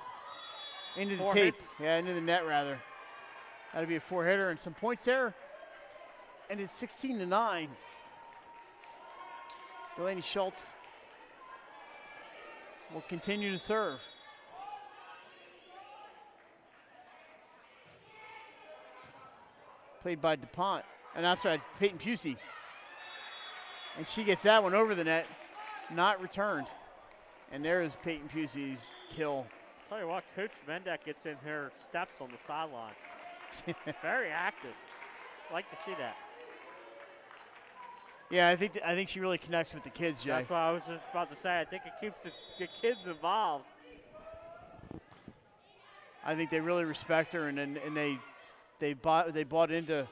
Into the tape, yeah, into the net rather. That'll be a 4-hitter and some points there. And it's 16-9. Delaney Schultz will continue to serve. Played by DuPont. And I'm sorry, it's Peyton Pusey. And she gets that one over the net, not returned. And there's Peyton Pusey's kill. Tell you what, Coach Mendak gets in her steps on the sideline. Very active. Like to see that. Yeah, I think she really connects with the kids, Jay. That's what I was just about to say. I think it keeps the kids involved. I think they really respect her, and they bought into.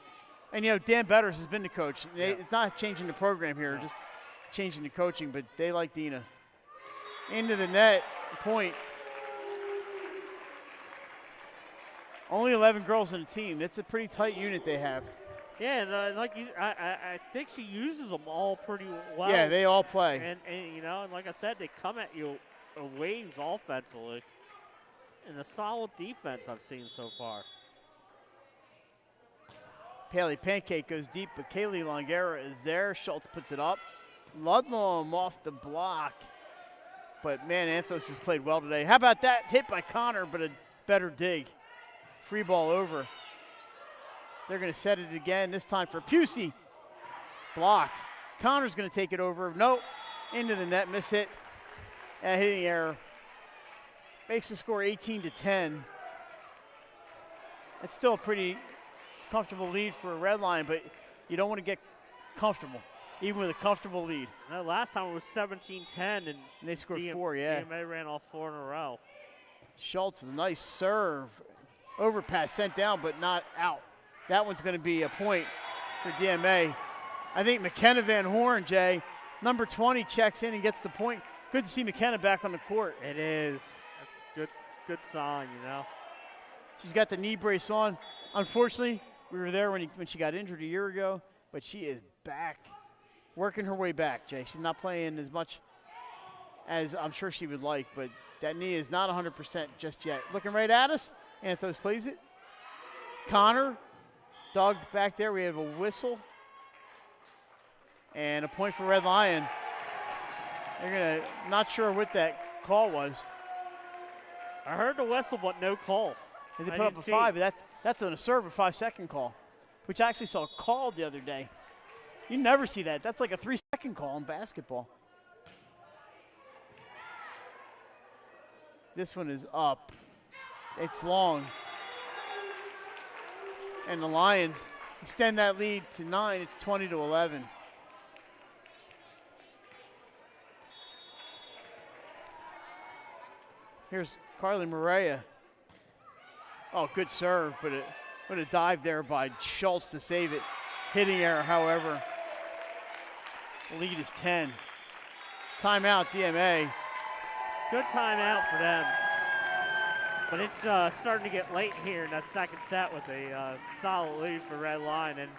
And Dan Betters has been the coach. It's not changing the program here, just changing the coaching. But they like Dina. Into the net, point. Only 11 girls in the team. It's a pretty tight unit they have. Yeah, and I think she uses them all pretty well. Yeah, they all play. And like I said, they come at you waves offensively. And a solid defense I've seen so far. Paley Pancake goes deep, but Kaylee Longera is there. Schultz puts it up. Ludlam off the block. But, man, Anthos has played well today. How about that? Hit by Connor, but a better dig. Free ball over. They're going to set it again, this time for Pusey. Blocked. Connor's going to take it over. Nope. Into the net. Miss hit. A hitting error. Makes the score 18-10. It's still a pretty comfortable lead for a Redline, but you don't want to get comfortable, even with a comfortable lead. No, last time it was 17-10, and they scored 4, yeah. DMA ran off 4 in a row. Schultz, a nice serve. Overpass sent down, but not out. That one's going to be a point for DMA. I think McKenna Van Horn, Jay, number 20, checks in and gets the point. Good to see McKenna back on the court. It is. That's good sign, She's got the knee brace on. Unfortunately, we were there when she got injured a year ago, but she is back, working her way back, Jay. She's not playing as much as I'm sure she would like, but that knee is not 100% just yet. Looking right at us. Anthos plays it. Connor, Doug back there. We have a whistle. And a point for Red Lion. They're not sure what that call was. I heard the whistle, but no call. They put up a 5, but that's on a serve, a 5-second call, which I actually saw called the other day. You never see that. That's like a 3-second call in basketball. This one is up. It's long. And the Lions extend that lead to 9. It's 20-11. Here's Carly Morea. Oh, good serve, but a dive there by Schultz to save it. Hitting error, however. The lead is 10. Timeout, DMA. Good timeout for them. But it's starting to get late here in that second set with a solid lead for Red Line. And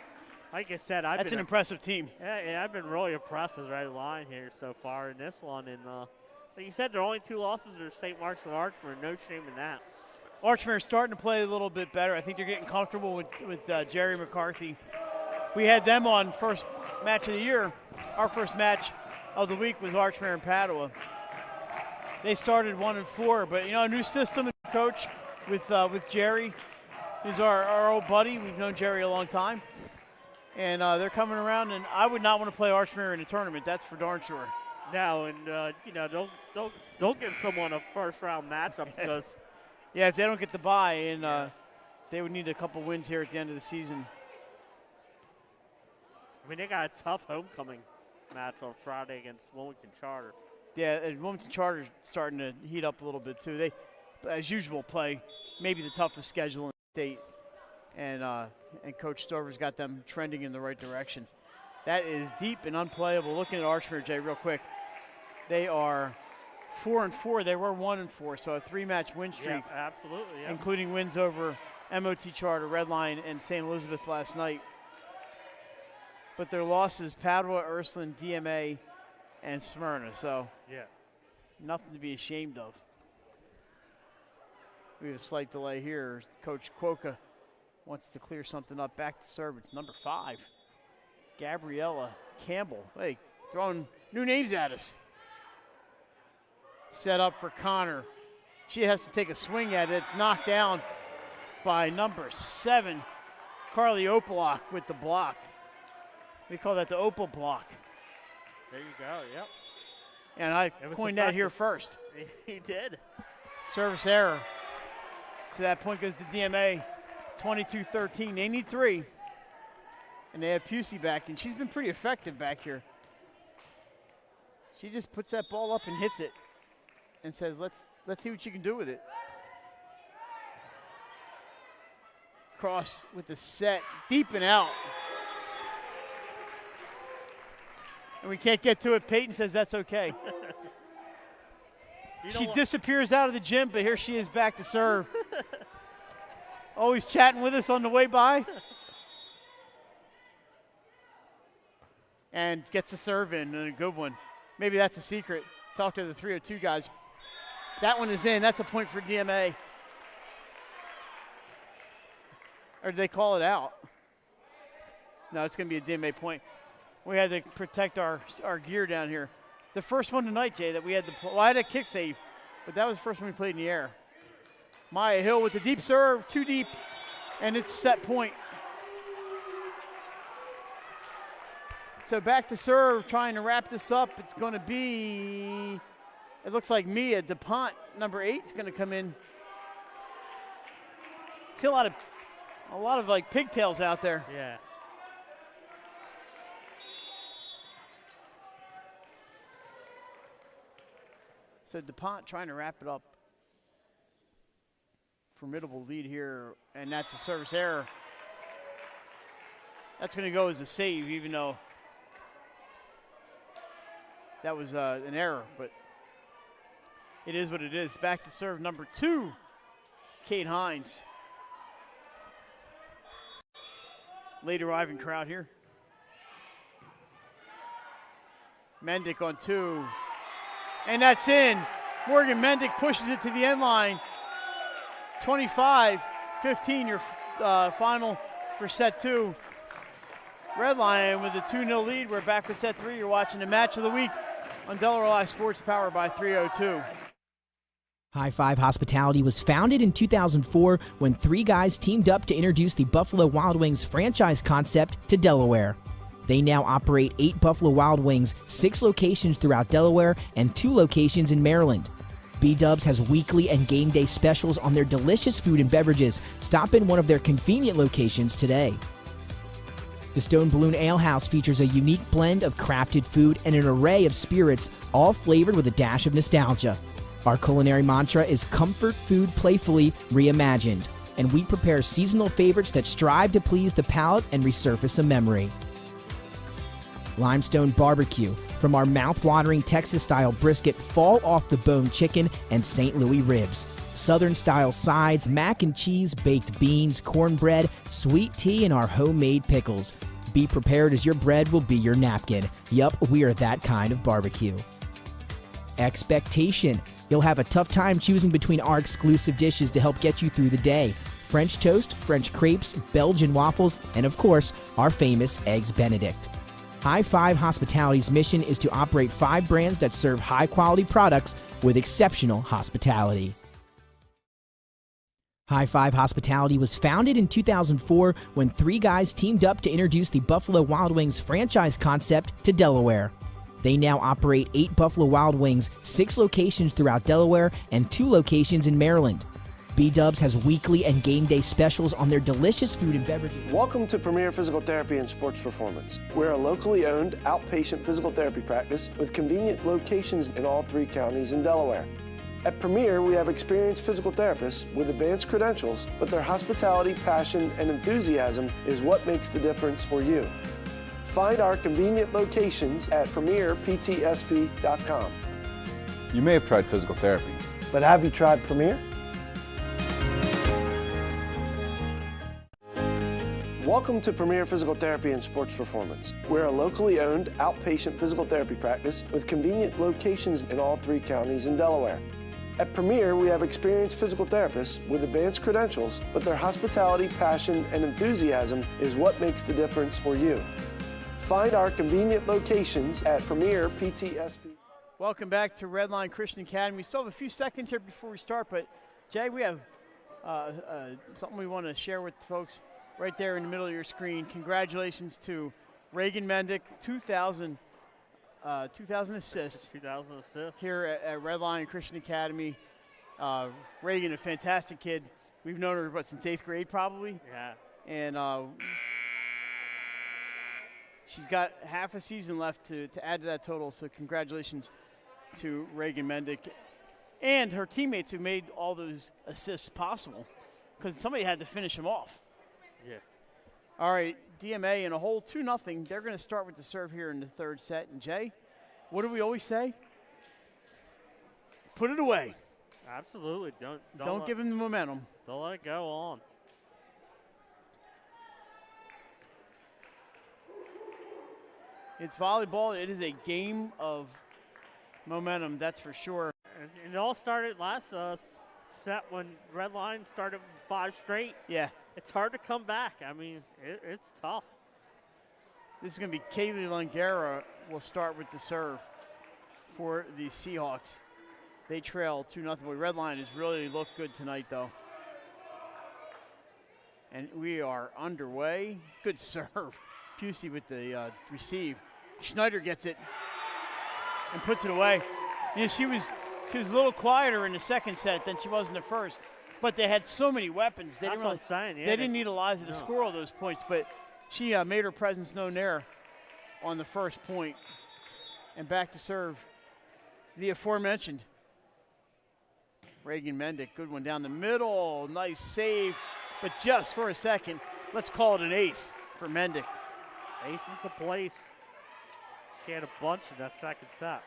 like I said, that's an impressive team. Yeah, I've been really impressed with Red Line here so far in this one. And like you said, their only 2 losses are St. Mark's and Archmere. No shame in that. Archmere's starting to play a little bit better. I think they're getting comfortable with Jerry McCarthy. We had them on first match of the year. Our first match of the week was Archmere and Padua. They started 1-4, but a new system and coach with Jerry, who's our old buddy. We've known Jerry a long time, and they're coming around. And I would not want to play Archmere in a tournament. That's for darn sure. No, and don't give someone a first-round matchup because. Yeah, if they don't get the bye, and they would need a couple wins here at the end of the season. I mean, they got a tough homecoming match on Friday against Wilmington Charter. Yeah, and Wilmington Charter's starting to heat up a little bit too. They, as usual, play maybe the toughest schedule in the state, and Coach Stover's got them trending in the right direction. That is deep and unplayable. Looking at Archmere, Jay, real quick, they are 4-4. They were 1-4, so a 3-match win streak. Yeah, absolutely. Yeah. Including wins over MOT Charter, Red Line, and St. Elizabeth last night. But their losses: Padua, Ursuline, DMA, and Smyrna. So nothing to be ashamed of. We have a slight delay here. Coach Quokka wants to clear something up. Back to serve. It's number 5, Gabriella Campbell. Hey, throwing new names at us. Set up for Connor. She has to take a swing at it. It's knocked down by number 7, Carly Opalock with the block. We call that the Opal block. There you go, yep. And I coined that here first. You did. Service error. So that point goes to DMA, 22-13. They need 3. And they have Pusey back, and she's been pretty effective back here. She just puts that ball up and hits it and says, let's see what you can do with it. Cross with the set, deep and out. And we can't get to it. Peyton says that's okay. She disappears out of the gym, but here she is back to serve. Always chatting with us on the way by. And gets a serve in, and a good one. Maybe that's a secret. Talk to the 302 guys. That one is in. That's a point for DMA. Or did they call it out? No, it's going to be a DMA point. We had to protect our gear down here. The first one tonight, Jay, that we had to – well, I had a kick save, but that was the first one we played in the air. Maya Hill with the deep serve, too deep, and it's set point. So back to serve, trying to wrap this up. It's going to be, it looks like Mia DuPont, number 8, is going to come in. See a lot of like pigtails out there. Yeah. So DuPont trying to wrap it up. Formidable lead here, and that's a service error. That's going to go as a save, even though that was an error, but it is what it is. Back to serve number 2, Kate Hines. Late arriving crowd here. Mendick on 2, and that's in. Morgan Mendick pushes it to the end line. 25-15, your final for set 2. Red Lion with a 2-0 lead. We're back with set 3. You're watching the match of the week on Delaware Live Sports, powered by 302. High Five Hospitality was founded in 2004 when 3 guys teamed up to introduce the Buffalo Wild Wings franchise concept to Delaware. They now operate 8 Buffalo Wild Wings, 6 locations throughout Delaware, and 2 locations in Maryland. B-Dubs has weekly and game day specials on their delicious food and beverages. Stop in one of their convenient locations today. The Stone Balloon Ale House features a unique blend of crafted food and an array of spirits, all flavored with a dash of nostalgia. Our culinary mantra is comfort food playfully reimagined, and we prepare seasonal favorites that strive to please the palate and resurface a memory. Limestone Barbecue, from our mouth-watering Texas-style brisket, fall-off-the-bone chicken, and St. Louis ribs. Southern-style sides, mac and cheese, baked beans, cornbread, sweet tea, and our homemade pickles. Be prepared, as your bread will be your napkin. Yup, we are that kind of barbecue. Expectation. You'll have a tough time choosing between our exclusive dishes to help get you through the day. French toast, French crepes, Belgian waffles, and of course, our famous Eggs Benedict. High Five Hospitality's mission is to operate 5 brands that serve high-quality products with exceptional hospitality. High Five Hospitality was founded in 2004 when 3 guys teamed up to introduce the Buffalo Wild Wings franchise concept to Delaware. They now operate 8 Buffalo Wild Wings, 6 locations throughout Delaware, and 2 locations in Maryland. B-Dubs has weekly and game day specials on their delicious food and beverages. Welcome to Premier Physical Therapy and Sports Performance. We're a locally owned outpatient physical therapy practice with convenient locations in all 3 counties in Delaware. At Premier, we have experienced physical therapists with advanced credentials, but their hospitality, passion, and enthusiasm is what makes the difference for you. Find our convenient locations at premierptsp.com. You may have tried physical therapy, But have you tried Premier? Welcome to Premier Physical Therapy and Sports Performance. We're a locally owned outpatient physical therapy practice with convenient locations in all 3 counties in Delaware. At Premier, we have experienced physical therapists with advanced credentials, but their hospitality, passion, and enthusiasm is what makes the difference for you. Find our convenient locations at premierptsp. Welcome back to Redline Christian Academy. We still have a few seconds here before we start, but Jay, we have something we want to share with folks right there in the middle of your screen. Congratulations to Reagan Mendick, 2,000 assists. 2,000 assists. Here at Redline Christian Academy. Reagan, a fantastic kid. We've known her, since 8th grade probably? Yeah. And she's got half a season left to add to that total, so congratulations to Reagan Mendick and her teammates who made all those assists possible, because somebody had to finish them off. Yeah. All right, DMA in a hole 2-0. They're going to start with the serve here in the third set. And Jay, what do we always say? Put it away. Absolutely. Don't give him the momentum. Don't let it go on. It's volleyball. It is a game of momentum, that's for sure. And it all started last set when Red Line started 5 straight. Yeah. It's hard to come back. I mean, it's tough. This is going to be Kaylee Lungera will start with the serve for the Seahawks. They trail 2-0. Boy, Red Line has really looked good tonight, though. And we are underway. Good serve. Pusey with the receive. Schneider gets it and puts it away. You know, she was a little quieter in the second set than she was in the first, but they had so many weapons. They That's didn't what I'm saying. Yeah, they didn't need Eliza to score all those points, but she made her presence known there on the first point. And back to serve the aforementioned Reagan Mendick. Good one down the middle. Nice save, but just for a second, let's call it an ace for Mendick. Ace is the place. She had a bunch in that second set.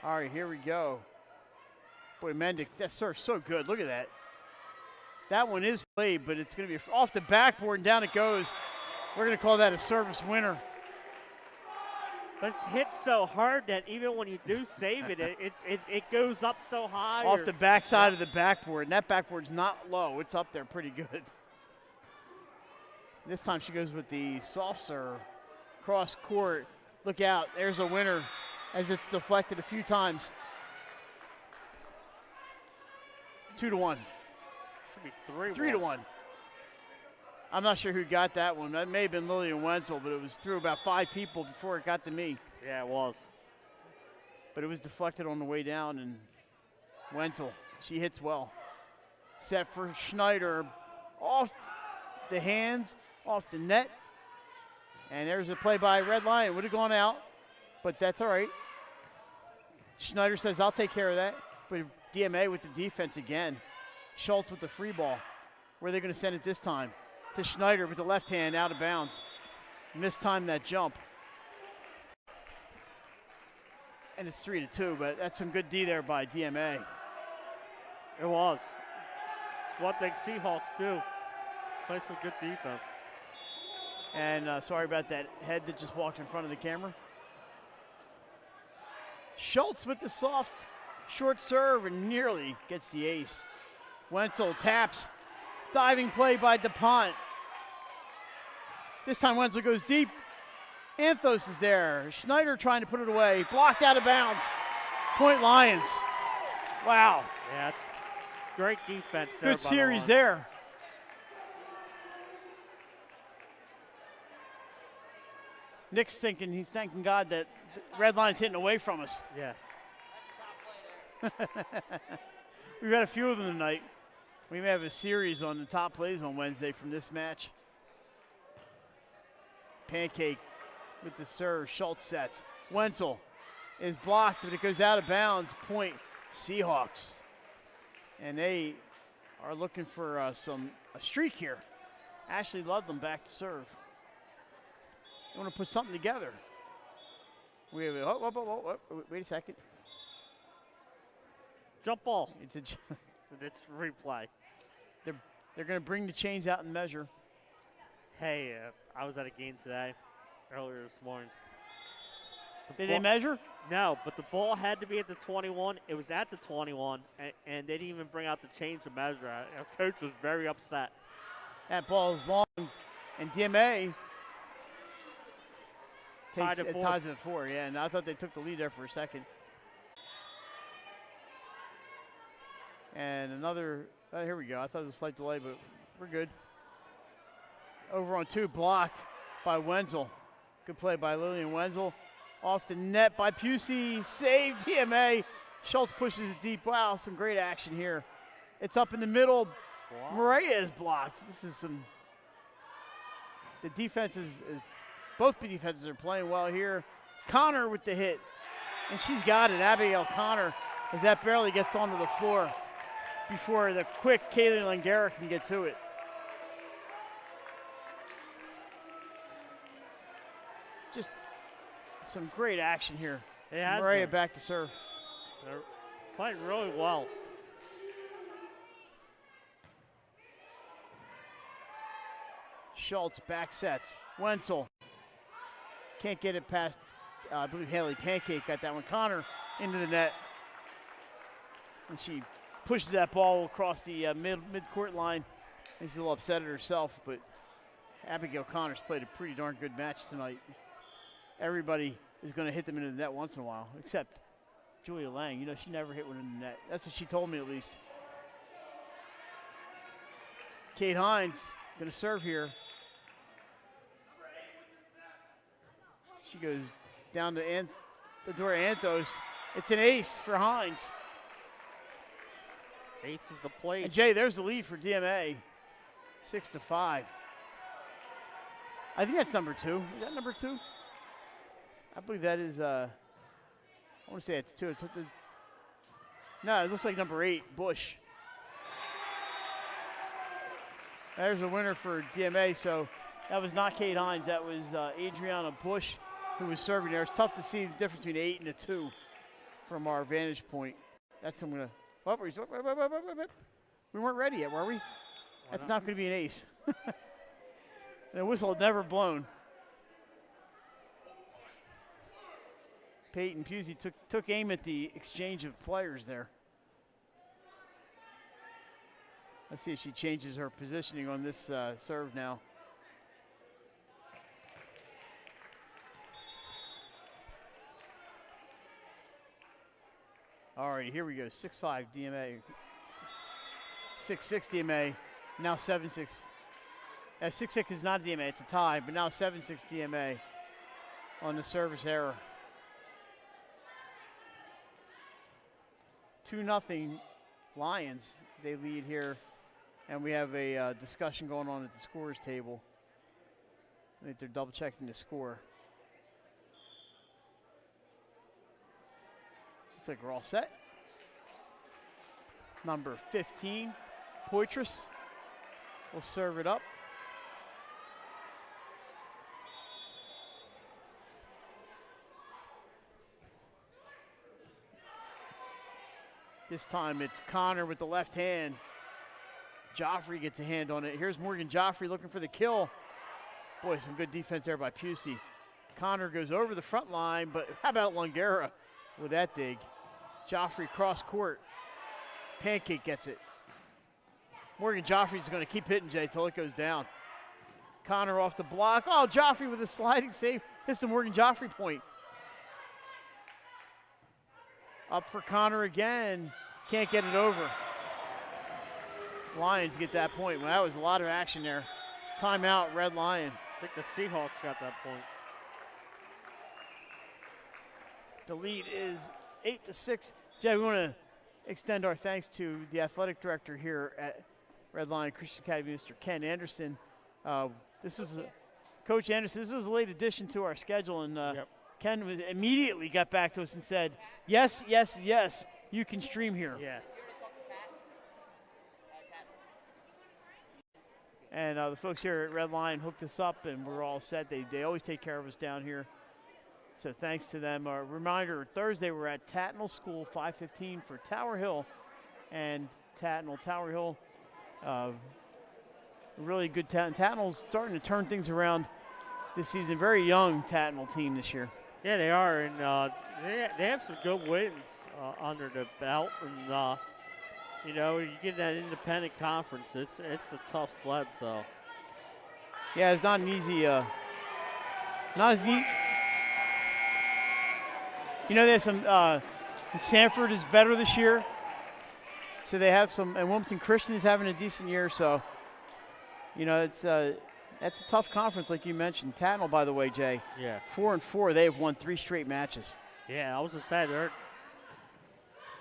All right, here we go. Boy, Mendick, that serve's so good. Look at that. That one is played, but it's going to be off the backboard and down it goes. We're going to call that a service winner. But it's hit so hard that even when you do save it, it goes up so high. Off the backside of the backboard, and that backboard's not low. It's up there pretty good. This time she goes with the soft serve. Cross court. Look out. There's a winner as it's deflected a few times. 2-1. Should be 3-1. 3-1. I'm not sure who got that one. That may have been Lillian Wenzel, but it was through about 5 people before it got to me. Yeah, it was. But it was deflected on the way down, and Wenzel, she hits well. Set for Schneider. Off the hands, off the net. And there's a play by Red Lion. Would have gone out, but that's all right. Schneider says, I'll take care of that. But DMA with the defense again. Schultz with the free ball. Where are they going to send it this time? To Schneider with the left hand out of bounds. Mistimed that jump. And it's 3-2, but that's some good D there by DMA. It was. It's what the Seahawks do. Play some good defense. And sorry about that head that just walked in front of the camera. Schultz with the soft, short serve and nearly gets the ace. Wenzel taps. Diving play by DuPont. This time Wenzel goes deep. Anthos is there. Schneider trying to put it away. Blocked out of bounds. Point Lions. Wow. Yeah, it's great defense there. Good series there. Nick's thinking, he's thanking God that Red Line's hitting away from us. Yeah. We've had a few of them tonight. We may have a series on the top plays on Wednesday from this match. Pancake with the serve. Schultz sets. Wenzel is blocked, but it goes out of bounds. Point Seahawks. And they are looking for a streak here. Ashley Ludlam back to serve. They want to put something together. Wait a second. Jump ball. It's replay. They're going to bring the chains out and measure. Hey, I was at a game today, earlier this morning. Did they measure? No, but the ball had to be at the 21. It was at the 21, and they didn't even bring out the chains to measure. Our coach was very upset. That ball is long, and DMA ties it at 4. Yeah, and I thought they took the lead there for a second. And another, here we go. I thought it was a slight delay, but we're good. Over on 2, blocked by Wenzel. Good play by Lillian Wenzel. Off the net by Pusey. Saved DMA. Schultz pushes it deep. Wow, some great action here. It's up in the middle. Maria is blocked. This is some. The defense is both defenses are playing well here. Connor with the hit, and she's got it. Abigail Connor, as that barely gets onto the floor before the quick Kaylee Langera can get to it. Just some great action here. Maria back to serve. They're playing really well. Schultz back sets. Wenzel can't get it past, I believe Haley Pancake got that one. Connor into the net. And she pushes that ball across the mid-court line. She's a little upset at herself, but Abigail Connor's played a pretty darn good match tonight. Everybody is going to hit them into the net once in a while, except Julia Lang. You know, she never hit one in the net. That's what she told me, at least. Kate Hines going to serve here. She goes down to Dora Anthos. It's an ace for Hines. Ace is the play. And Jay, there's the lead for DMA. 6-5. I think that's number 2. Is that number 2? I believe that is, I want to say it's 2. No, it looks like number 8, Bush. There's a winner for DMA. So that was not Kate Hines. That was Adriana Bush, who was serving there. It's tough to see the difference between 8 and a 2 from our vantage point. That's I'm gonna. Oh, we weren't ready yet, were we? That's not going to be an ace. The whistle had never blown. Peyton Pusey took aim at the exchange of players there. Let's see if she changes her positioning on this serve now. All right, here we go. 6-5 DMA. 6-6 DMA. Now 7-6. 6-6 is not DMA, it's a tie, but now 7-6 DMA on the service error. 2-0 Lions. They lead here, and we have a discussion going on at the scorers table. I think they're double checking the score. Looks like we're all set. Number 15, Poitras will serve it up. This time it's Connor with the left hand. Joffrey gets a hand on it. Here's Morgan Joffrey looking for the kill. Boy, some good defense there by Pusey. Connor goes over the front line, but how about Langera with that dig? Joffrey cross court. Pancake gets it. Morgan Joffrey's going to keep hitting, Jay, till it goes down. Connor off the block. Oh, Joffrey with a sliding save. Hits the Morgan Joffrey point. Up for Connor again. Can't get it over. Lions get that point. Well, that was a lot of action there. Timeout, Red Lion. I think the Seahawks got that point. The lead is 8-6. Jay, we want to extend our thanks to the athletic director here at Red Lion Christian Academy, Mr. Ken Anderson. Coach Anderson, this is a late addition to our schedule, and Ken immediately got back to us and said, yes, yes, yes, you can stream here. Yeah. And the folks here at Red Lion hooked us up, and we're all set. They always take care of us down here. So thanks to them. A reminder, Thursday we're at Tatnall School, 5:15 for Tower Hill and Tatnall. Tower Hill, really good town. Tatnall's starting to turn things around this season. Very young Tatnall team this year. Yeah, they are, and they have some good wins under the belt. And you know, you get that independent conference, it's a tough sled. So yeah, it's not an easy, not as neat. You know, there's some, Sanford is better this year. So they have some, and Wilmington Christian is having a decent year. So, you know, that's a tough conference, like you mentioned. Tatnall, by the way, Jay. Yeah. 4-4, they have won 3 straight matches. Yeah, I was going to say,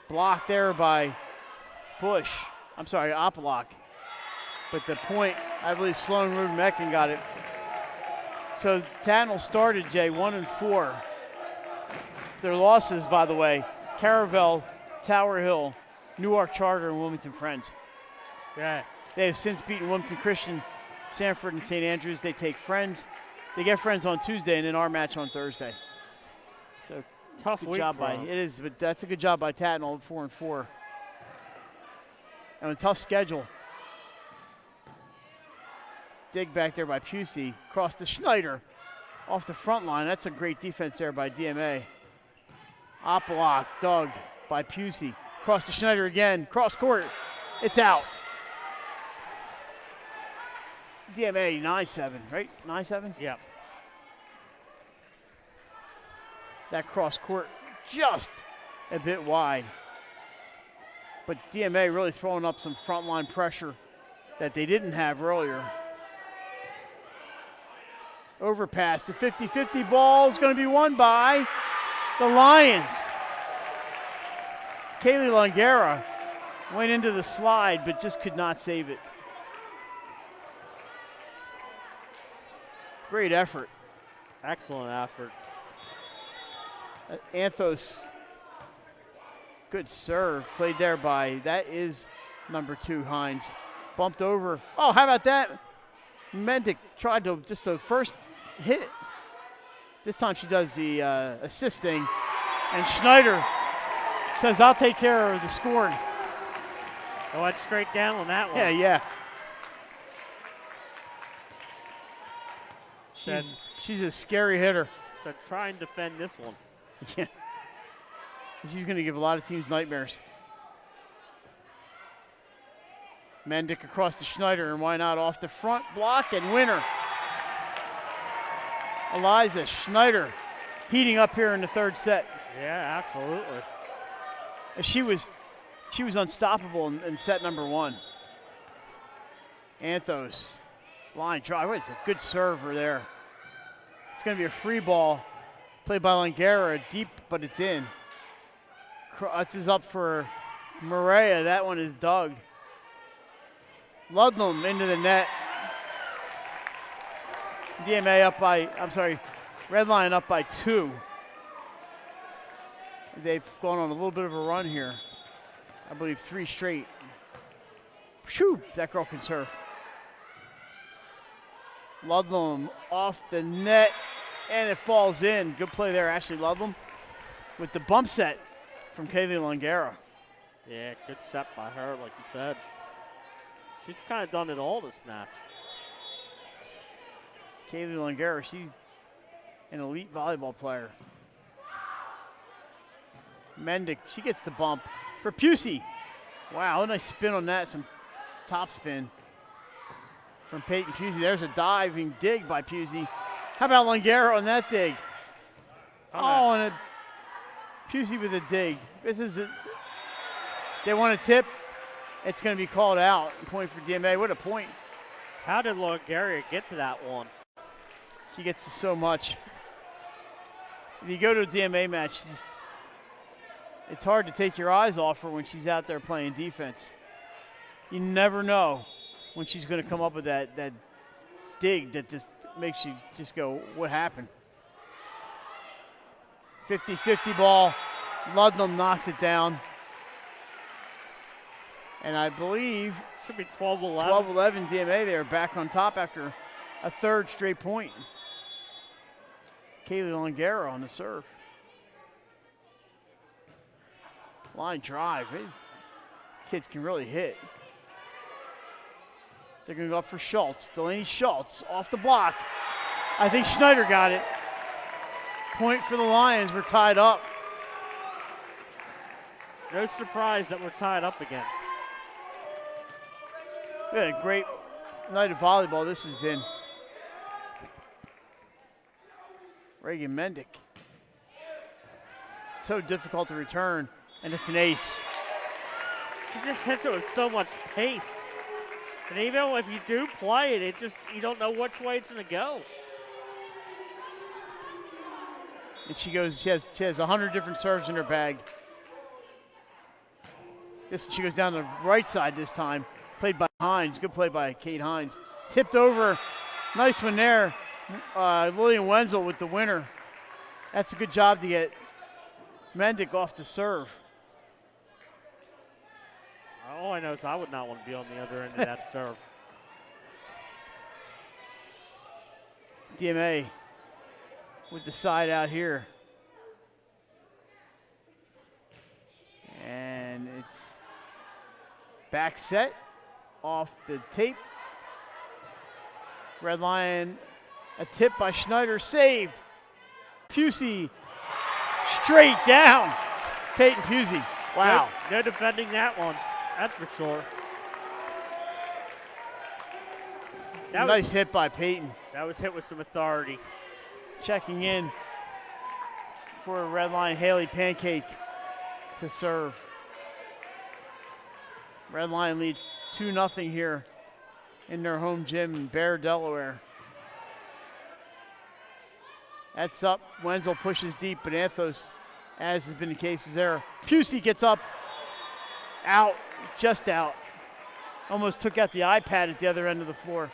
blocked there by Bush. I'm sorry, Opalock. But the point, I believe Sloan Ruben-Meckin got it. So Tatnall started, Jay, 1-4. Their losses, by the way, Caravel, Tower Hill, Newark Charter, and Wilmington Friends. Yeah. They have since beaten Wilmington Christian, Sanford, and St. Andrews. They take Friends. They get Friends on Tuesday, and then our match on Thursday. So Tough good week job for by them. it is, but that's a good job by Tatnall, 4-4. And a tough schedule. Dig back there by Pusey. Cross to Schneider. Off the front line. That's a great defense there by DMA. Opalock, dug by Pusey. Cross to Schneider again. Cross court. It's out. DMA 9-7, right? 9-7? Yep. That cross court just a bit wide. But DMA really throwing up some frontline pressure that they didn't have earlier. Overpass. The 50-50 ball is going to be won by the Lions. Kaylee Longera went into the slide but just could not save it. Great effort. Excellent effort. Anthos, good serve. Played there by, that is number 2, Hines. Bumped over. Oh, how about that? Mendick tried to, just the first hit. This time she does the assisting. And Schneider says, I'll take care of the scoring. I went straight down on that one. Yeah. Said, She's a scary hitter. said try and defend this one. Yeah. She's going to give a lot of teams nightmares. Mendick across to Schneider, and why not off the front block and winner. Eliza Schneider heating up here in the third set. Yeah, absolutely. She was unstoppable in set number 1. Anthos, line drive. What is a good server there. It's going to be a free ball played by Longera, deep, but it's in. This is up for Maria. That one is dug. Ludlam into the net. DMA up by, Red Lion up by 2. They've gone on a little bit of a run here. I believe 3 straight. Shoo, that girl can serve. Ludlam off the net, and it falls in. Good play there, Ashley Ludlam, with the bump set from Kaylee Longera. Yeah, good set by her, like you said. She's kind of done it all this match. Kaylee Longera, she's an elite volleyball player. Mendick, she gets the bump for Pusey. Wow, a nice spin on that, some top spin from Peyton Pusey. There's a diving dig by Pusey. How about Longera on that dig? Oh, and Pusey with a dig. They want a tip. It's going to be called out. Point for DMA. What a point. How did Longaria get to that one? She gets to so much. If you go to a DMA match, it's hard to take your eyes off her when she's out there playing defense. You never know when she's going to come up with that dig that just makes you just go, what happened? 50-50 ball. Ludlam knocks it down. And I believe should be 12-11. 12-11 DMA there, back on top after a third straight point. Kaylee Longera on the serve. Line drive. These kids can really hit. They're going to go up for Schultz. Delaney Schultz off the block. I think Schneider got it. Point for the Lions. We're tied up. No surprise that we're tied up again. We had a great night of volleyball this has been. Reagan Mendick. So difficult to return, and it's an ace. She just hits it with so much pace. And even if you do play it, you don't know which way it's going to go. And she has 100 different serves in her bag. She goes down the right side this time. Played by Hines. Good play by Kate Hines. Tipped over. Nice one there. Lillian Wenzel with the winner. That's a good job to get Mendick off the serve. All I know is I would not want to be on the other end of that serve. DMA with the side out here. And it's back set off the tape. Red Lion, a tip by Schneider, saved. Pusey, straight down. Peyton Pusey, wow. They're defending that one, that's for sure. Nice hit by Peyton. That was hit with some authority. Checking in for Red Lion, Haley Pancake to serve. Red Lion leads 2-0 here in their home gym in Bear, Delaware. That's up. Wenzel pushes deep, but Anthos, as has been the case, is there. Pusey gets up, out, just out. Almost took out the iPad at the other end of the floor.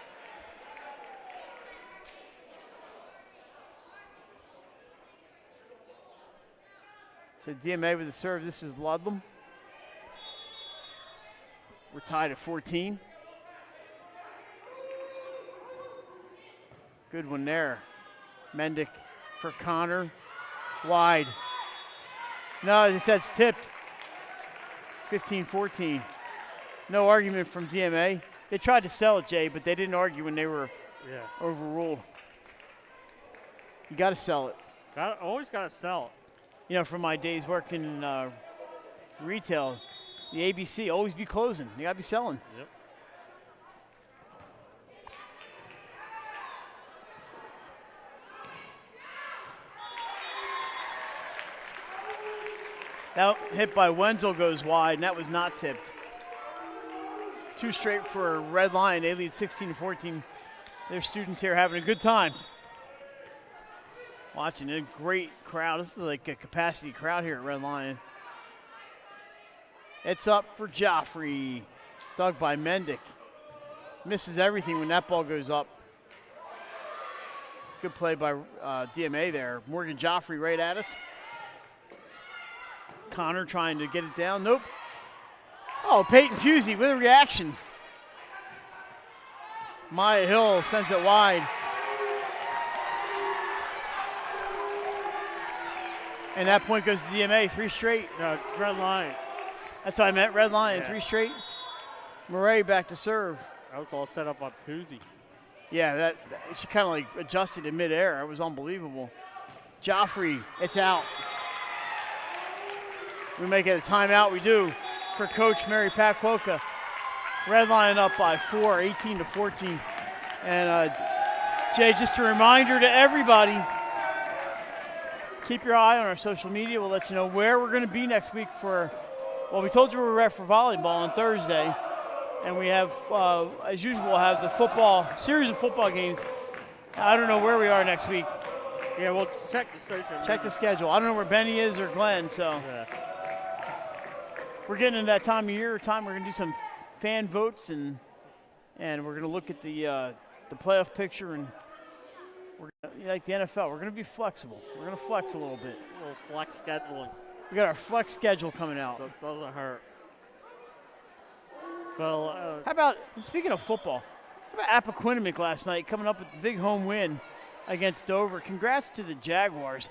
So DMA with the serve. This is Ludlam. We're tied at 14. Good one there. Mendick for Connor. Wide. No, they said it's tipped. 15-14. No argument from DMA. They tried to sell it, Jay, but they didn't argue when they were overruled. You got to sell it. Always got to sell it. You know, from my days working in retail, the ABC always be closing. You got to be selling. Yep. That hit by Wenzel goes wide, and that was not tipped. 2 straight for Red Lion. They lead 16-14. Their students here having a good time. Watching a great crowd. This is like a capacity crowd here at Red Lion. It's up for Joffrey. Dug by Mendick. Misses everything when that ball goes up. Good play by DMA there. Morgan Joffrey right at us. Connor trying to get it down. Nope. Oh, Peyton Pusey with a reaction. Maya Hill sends it wide. And that point goes to DMA, 3 straight. Red Lion. That's what I meant, Red Lion, 3 straight. Murray back to serve. That was all set up on Pusey. Yeah, she kind of like adjusted in midair. It was unbelievable. Joffrey, it's out. We make it a timeout, we do, for Coach Mary Pat Kwoka. Red Lion up by 4, 18-14. And Jay, just a reminder to everybody, keep your eye on our social media. We'll let you know where we're going to be next week for, well, we told you we were at for volleyball on Thursday. And we have, as usual, we'll have the series of football games. I don't know where we are next week. Yeah, we'll check the social media. Check the schedule. I don't know where Benny is or Glenn, so. Yeah. We're getting into that time of year. We're going to do some fan votes, and we're going to look at the playoff picture, and we're gonna, like the NFL, we're going to be flexible. We're going to flex a little bit. A little flex scheduling. We got our flex schedule coming out. So it doesn't hurt. Well, how about, speaking of football, how about Appoquinimink last night coming up with the big home win against Dover? Congrats to the Jaguars.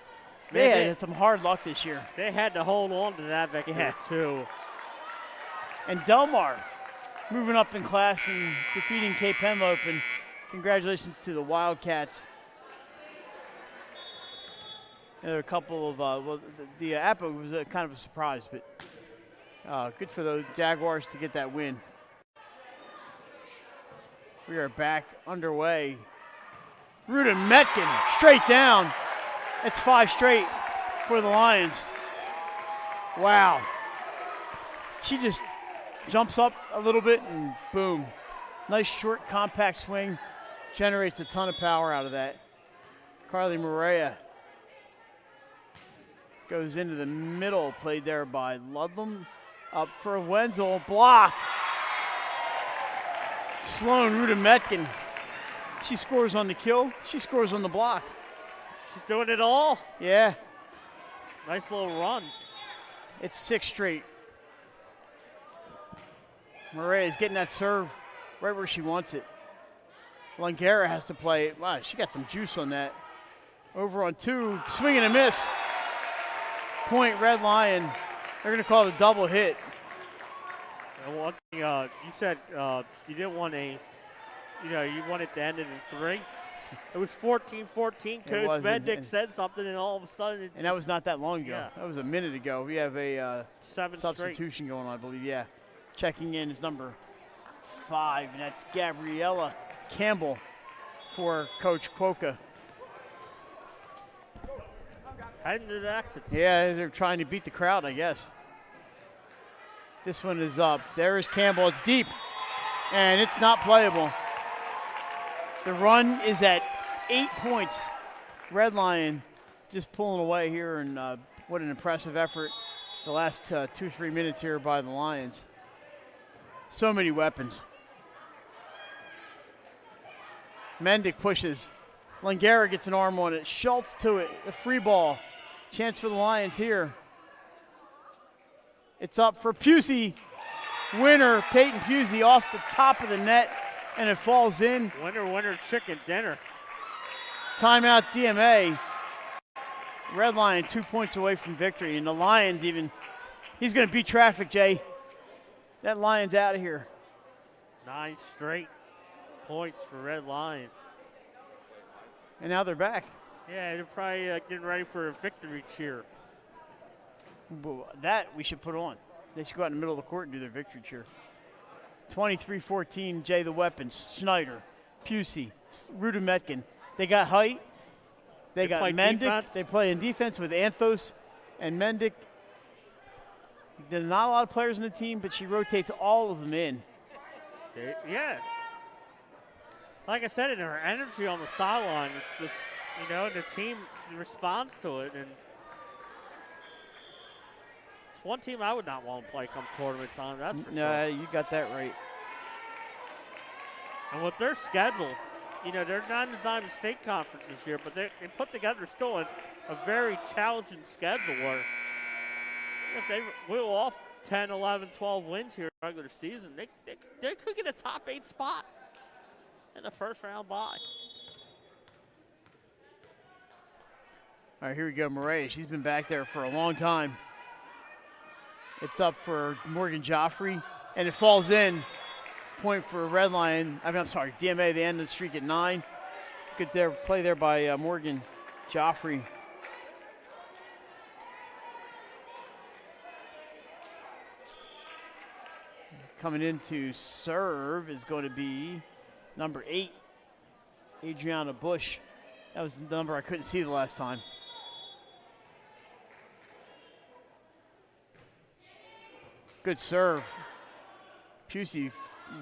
They had some hard luck this year. They had to hold on to that victory, too. And Delmar moving up in class and defeating Cape Henlope. And congratulations to the Wildcats. And there are a couple of, the Appo was kind of a surprise, but good for the Jaguars to get that win. We are back underway. Ruta Metkin straight down. It's 5 straight for the Lions. Wow. She just jumps up a little bit and boom. Nice short compact swing. Generates a ton of power out of that. Carly Morea goes into the middle, played there by Ludlam. Up for Wenzel, blocked. Sloan Rudemetkin. She scores on the kill. She scores on the block. She's doing it all. Yeah. Nice little run. It's 6 straight. Murray is getting that serve right where she wants it. Langara has to play it. Wow, she got some juice on that. Over on 2, swing and a miss. Point, Red Lion. They're going to call it a double hit. And one thing, you said you didn't want you wanted to end it in 3. It was 14-14. Coach Mendick said something, and all of a sudden that was not that long ago. Yeah. That was a minute ago. We have a 7 substitution going on, I believe. Yeah. Checking in is number 5, and that's Gabriella Campbell for Coach Quokka. Heading to the exits. Yeah, they're trying to beat the crowd, I guess. This one is up. There is Campbell. It's deep, and it's not playable. The run is at 8 points. Red Lion just pulling away here, and what an impressive effort the last 2-3 minutes here by the Lions. So many weapons. Mendick pushes. Langara gets an arm on it. Schultz to it. A free ball. Chance for the Lions here. It's up for Pusey. Winner, Peyton Pusey off the top of the net, and it falls in. Winner, chicken dinner. Timeout DMA. Red Lion 2 points away from victory, and the Lions he's going to beat traffic, Jay. That Lion's out of here. 9 straight points for Red Lion. And now they're back. Yeah, they're probably getting ready for a victory cheer. That we should put on. They should go out in the middle of the court and do their victory cheer. 23-14, Jay the weapons. Schneider, Pusey, Rudemetkin. They got height. They got Mendick. Defense. They play in defense with Anthos and Mendick. There's not a lot of players in the team, but she rotates all of them in. Yeah. Like I said, in her energy on the sideline is just, the team responds to it. And it's one team I would not want to play come tournament time, that's for No, sure. you got that right. And with their schedule, they're not in the Diamond State Conference this year, but they put together still a very challenging schedule where if they wheel off 10, 11, 12 wins here in the regular season, they could get a top 8 spot in the first round bye. All right, here we go, Murray. She's been back there for a long time. It's up for Morgan Joffrey, and it falls in. Point for Red Lion. I'm sorry, DMA, they end the streak at 9. Good play there by Morgan Joffrey. Coming in to serve is going to be number 8, Adriana Bush. That was the number I couldn't see the last time. Good serve. Pusey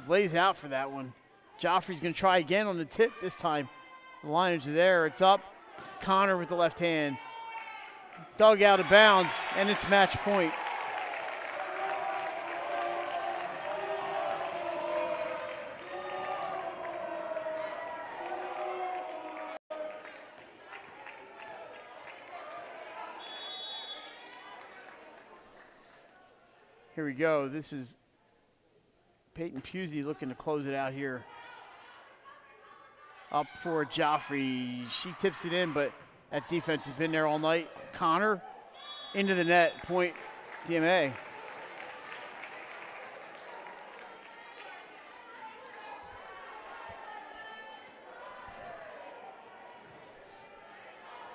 lays out for that one. Joffrey's going to try again on the tip this time. The Lions are there. It's up. Connor with the left hand. Dug out of bounds, and it's match point. Here we go. This is Peyton Pusey looking to close it out here. Up for Joffrey. She tips it in, but that defense has been there all night. Connor into the net. Point DMA.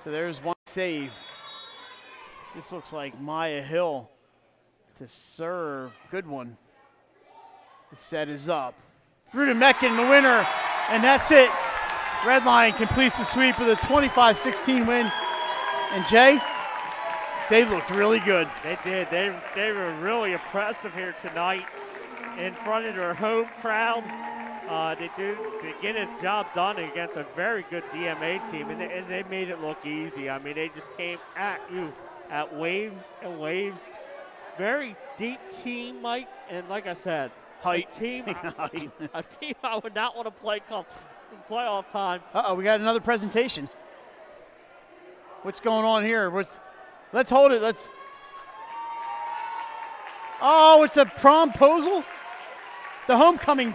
So there's one save. This looks like Maya Hill to serve. Good one. The set is up. Rudemetkin, the winner, and that's it. Red Lion completes the sweep with a 25-16 win. And Jay, they looked really good. They did. They were really impressive here tonight in front of their home crowd. They get a job done against a very good DMA team, and they made it look easy. I mean, they just came at you at waves and waves very deep team, Mike, and like I said, Height. a team I would not want to play come playoff time. Uh-oh, we got another presentation. What's going on here? Let's hold it. Oh, it's a promposal? The homecoming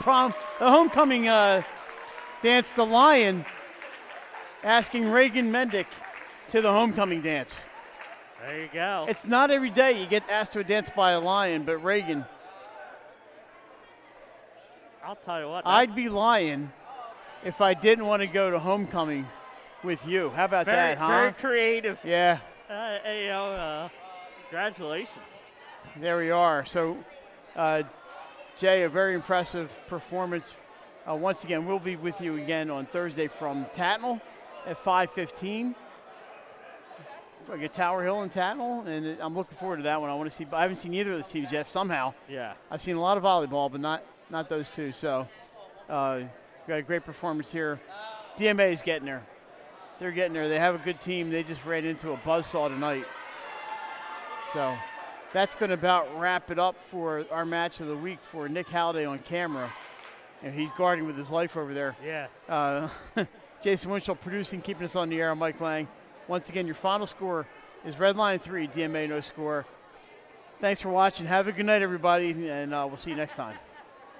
dance, the Lion asking Reagan Mendick to the homecoming dance. There you go. It's not every day you get asked to a dance by a Lion, but Reagan. I'll tell you what. I'd be lying if I didn't want to go to homecoming with you. How about that, huh? Very creative. Yeah. Congratulations. There we are. So, Jay, a very impressive performance. Once again, we'll be with you again on Thursday from Tatnall at 5:15. Like Tower Hill and Tatnall, and I'm looking forward to that one. I want to see. I haven't seen either of those teams yet. Somehow, Yeah. I've seen a lot of volleyball, but not those two. So, got a great performance here. DMA is getting there. They're getting there. They have a good team. They just ran into a buzzsaw tonight. So, that's going to about wrap it up for our match of the week for Nick Halliday on camera. And he's guarding with his life over there. Yeah. Jason Winchell producing, keeping us on the air. I'm Mike Lang. Once again, your final score is Red Lion 3, DMA no score. Thanks for watching. Have a good night, everybody, and we'll see you next time.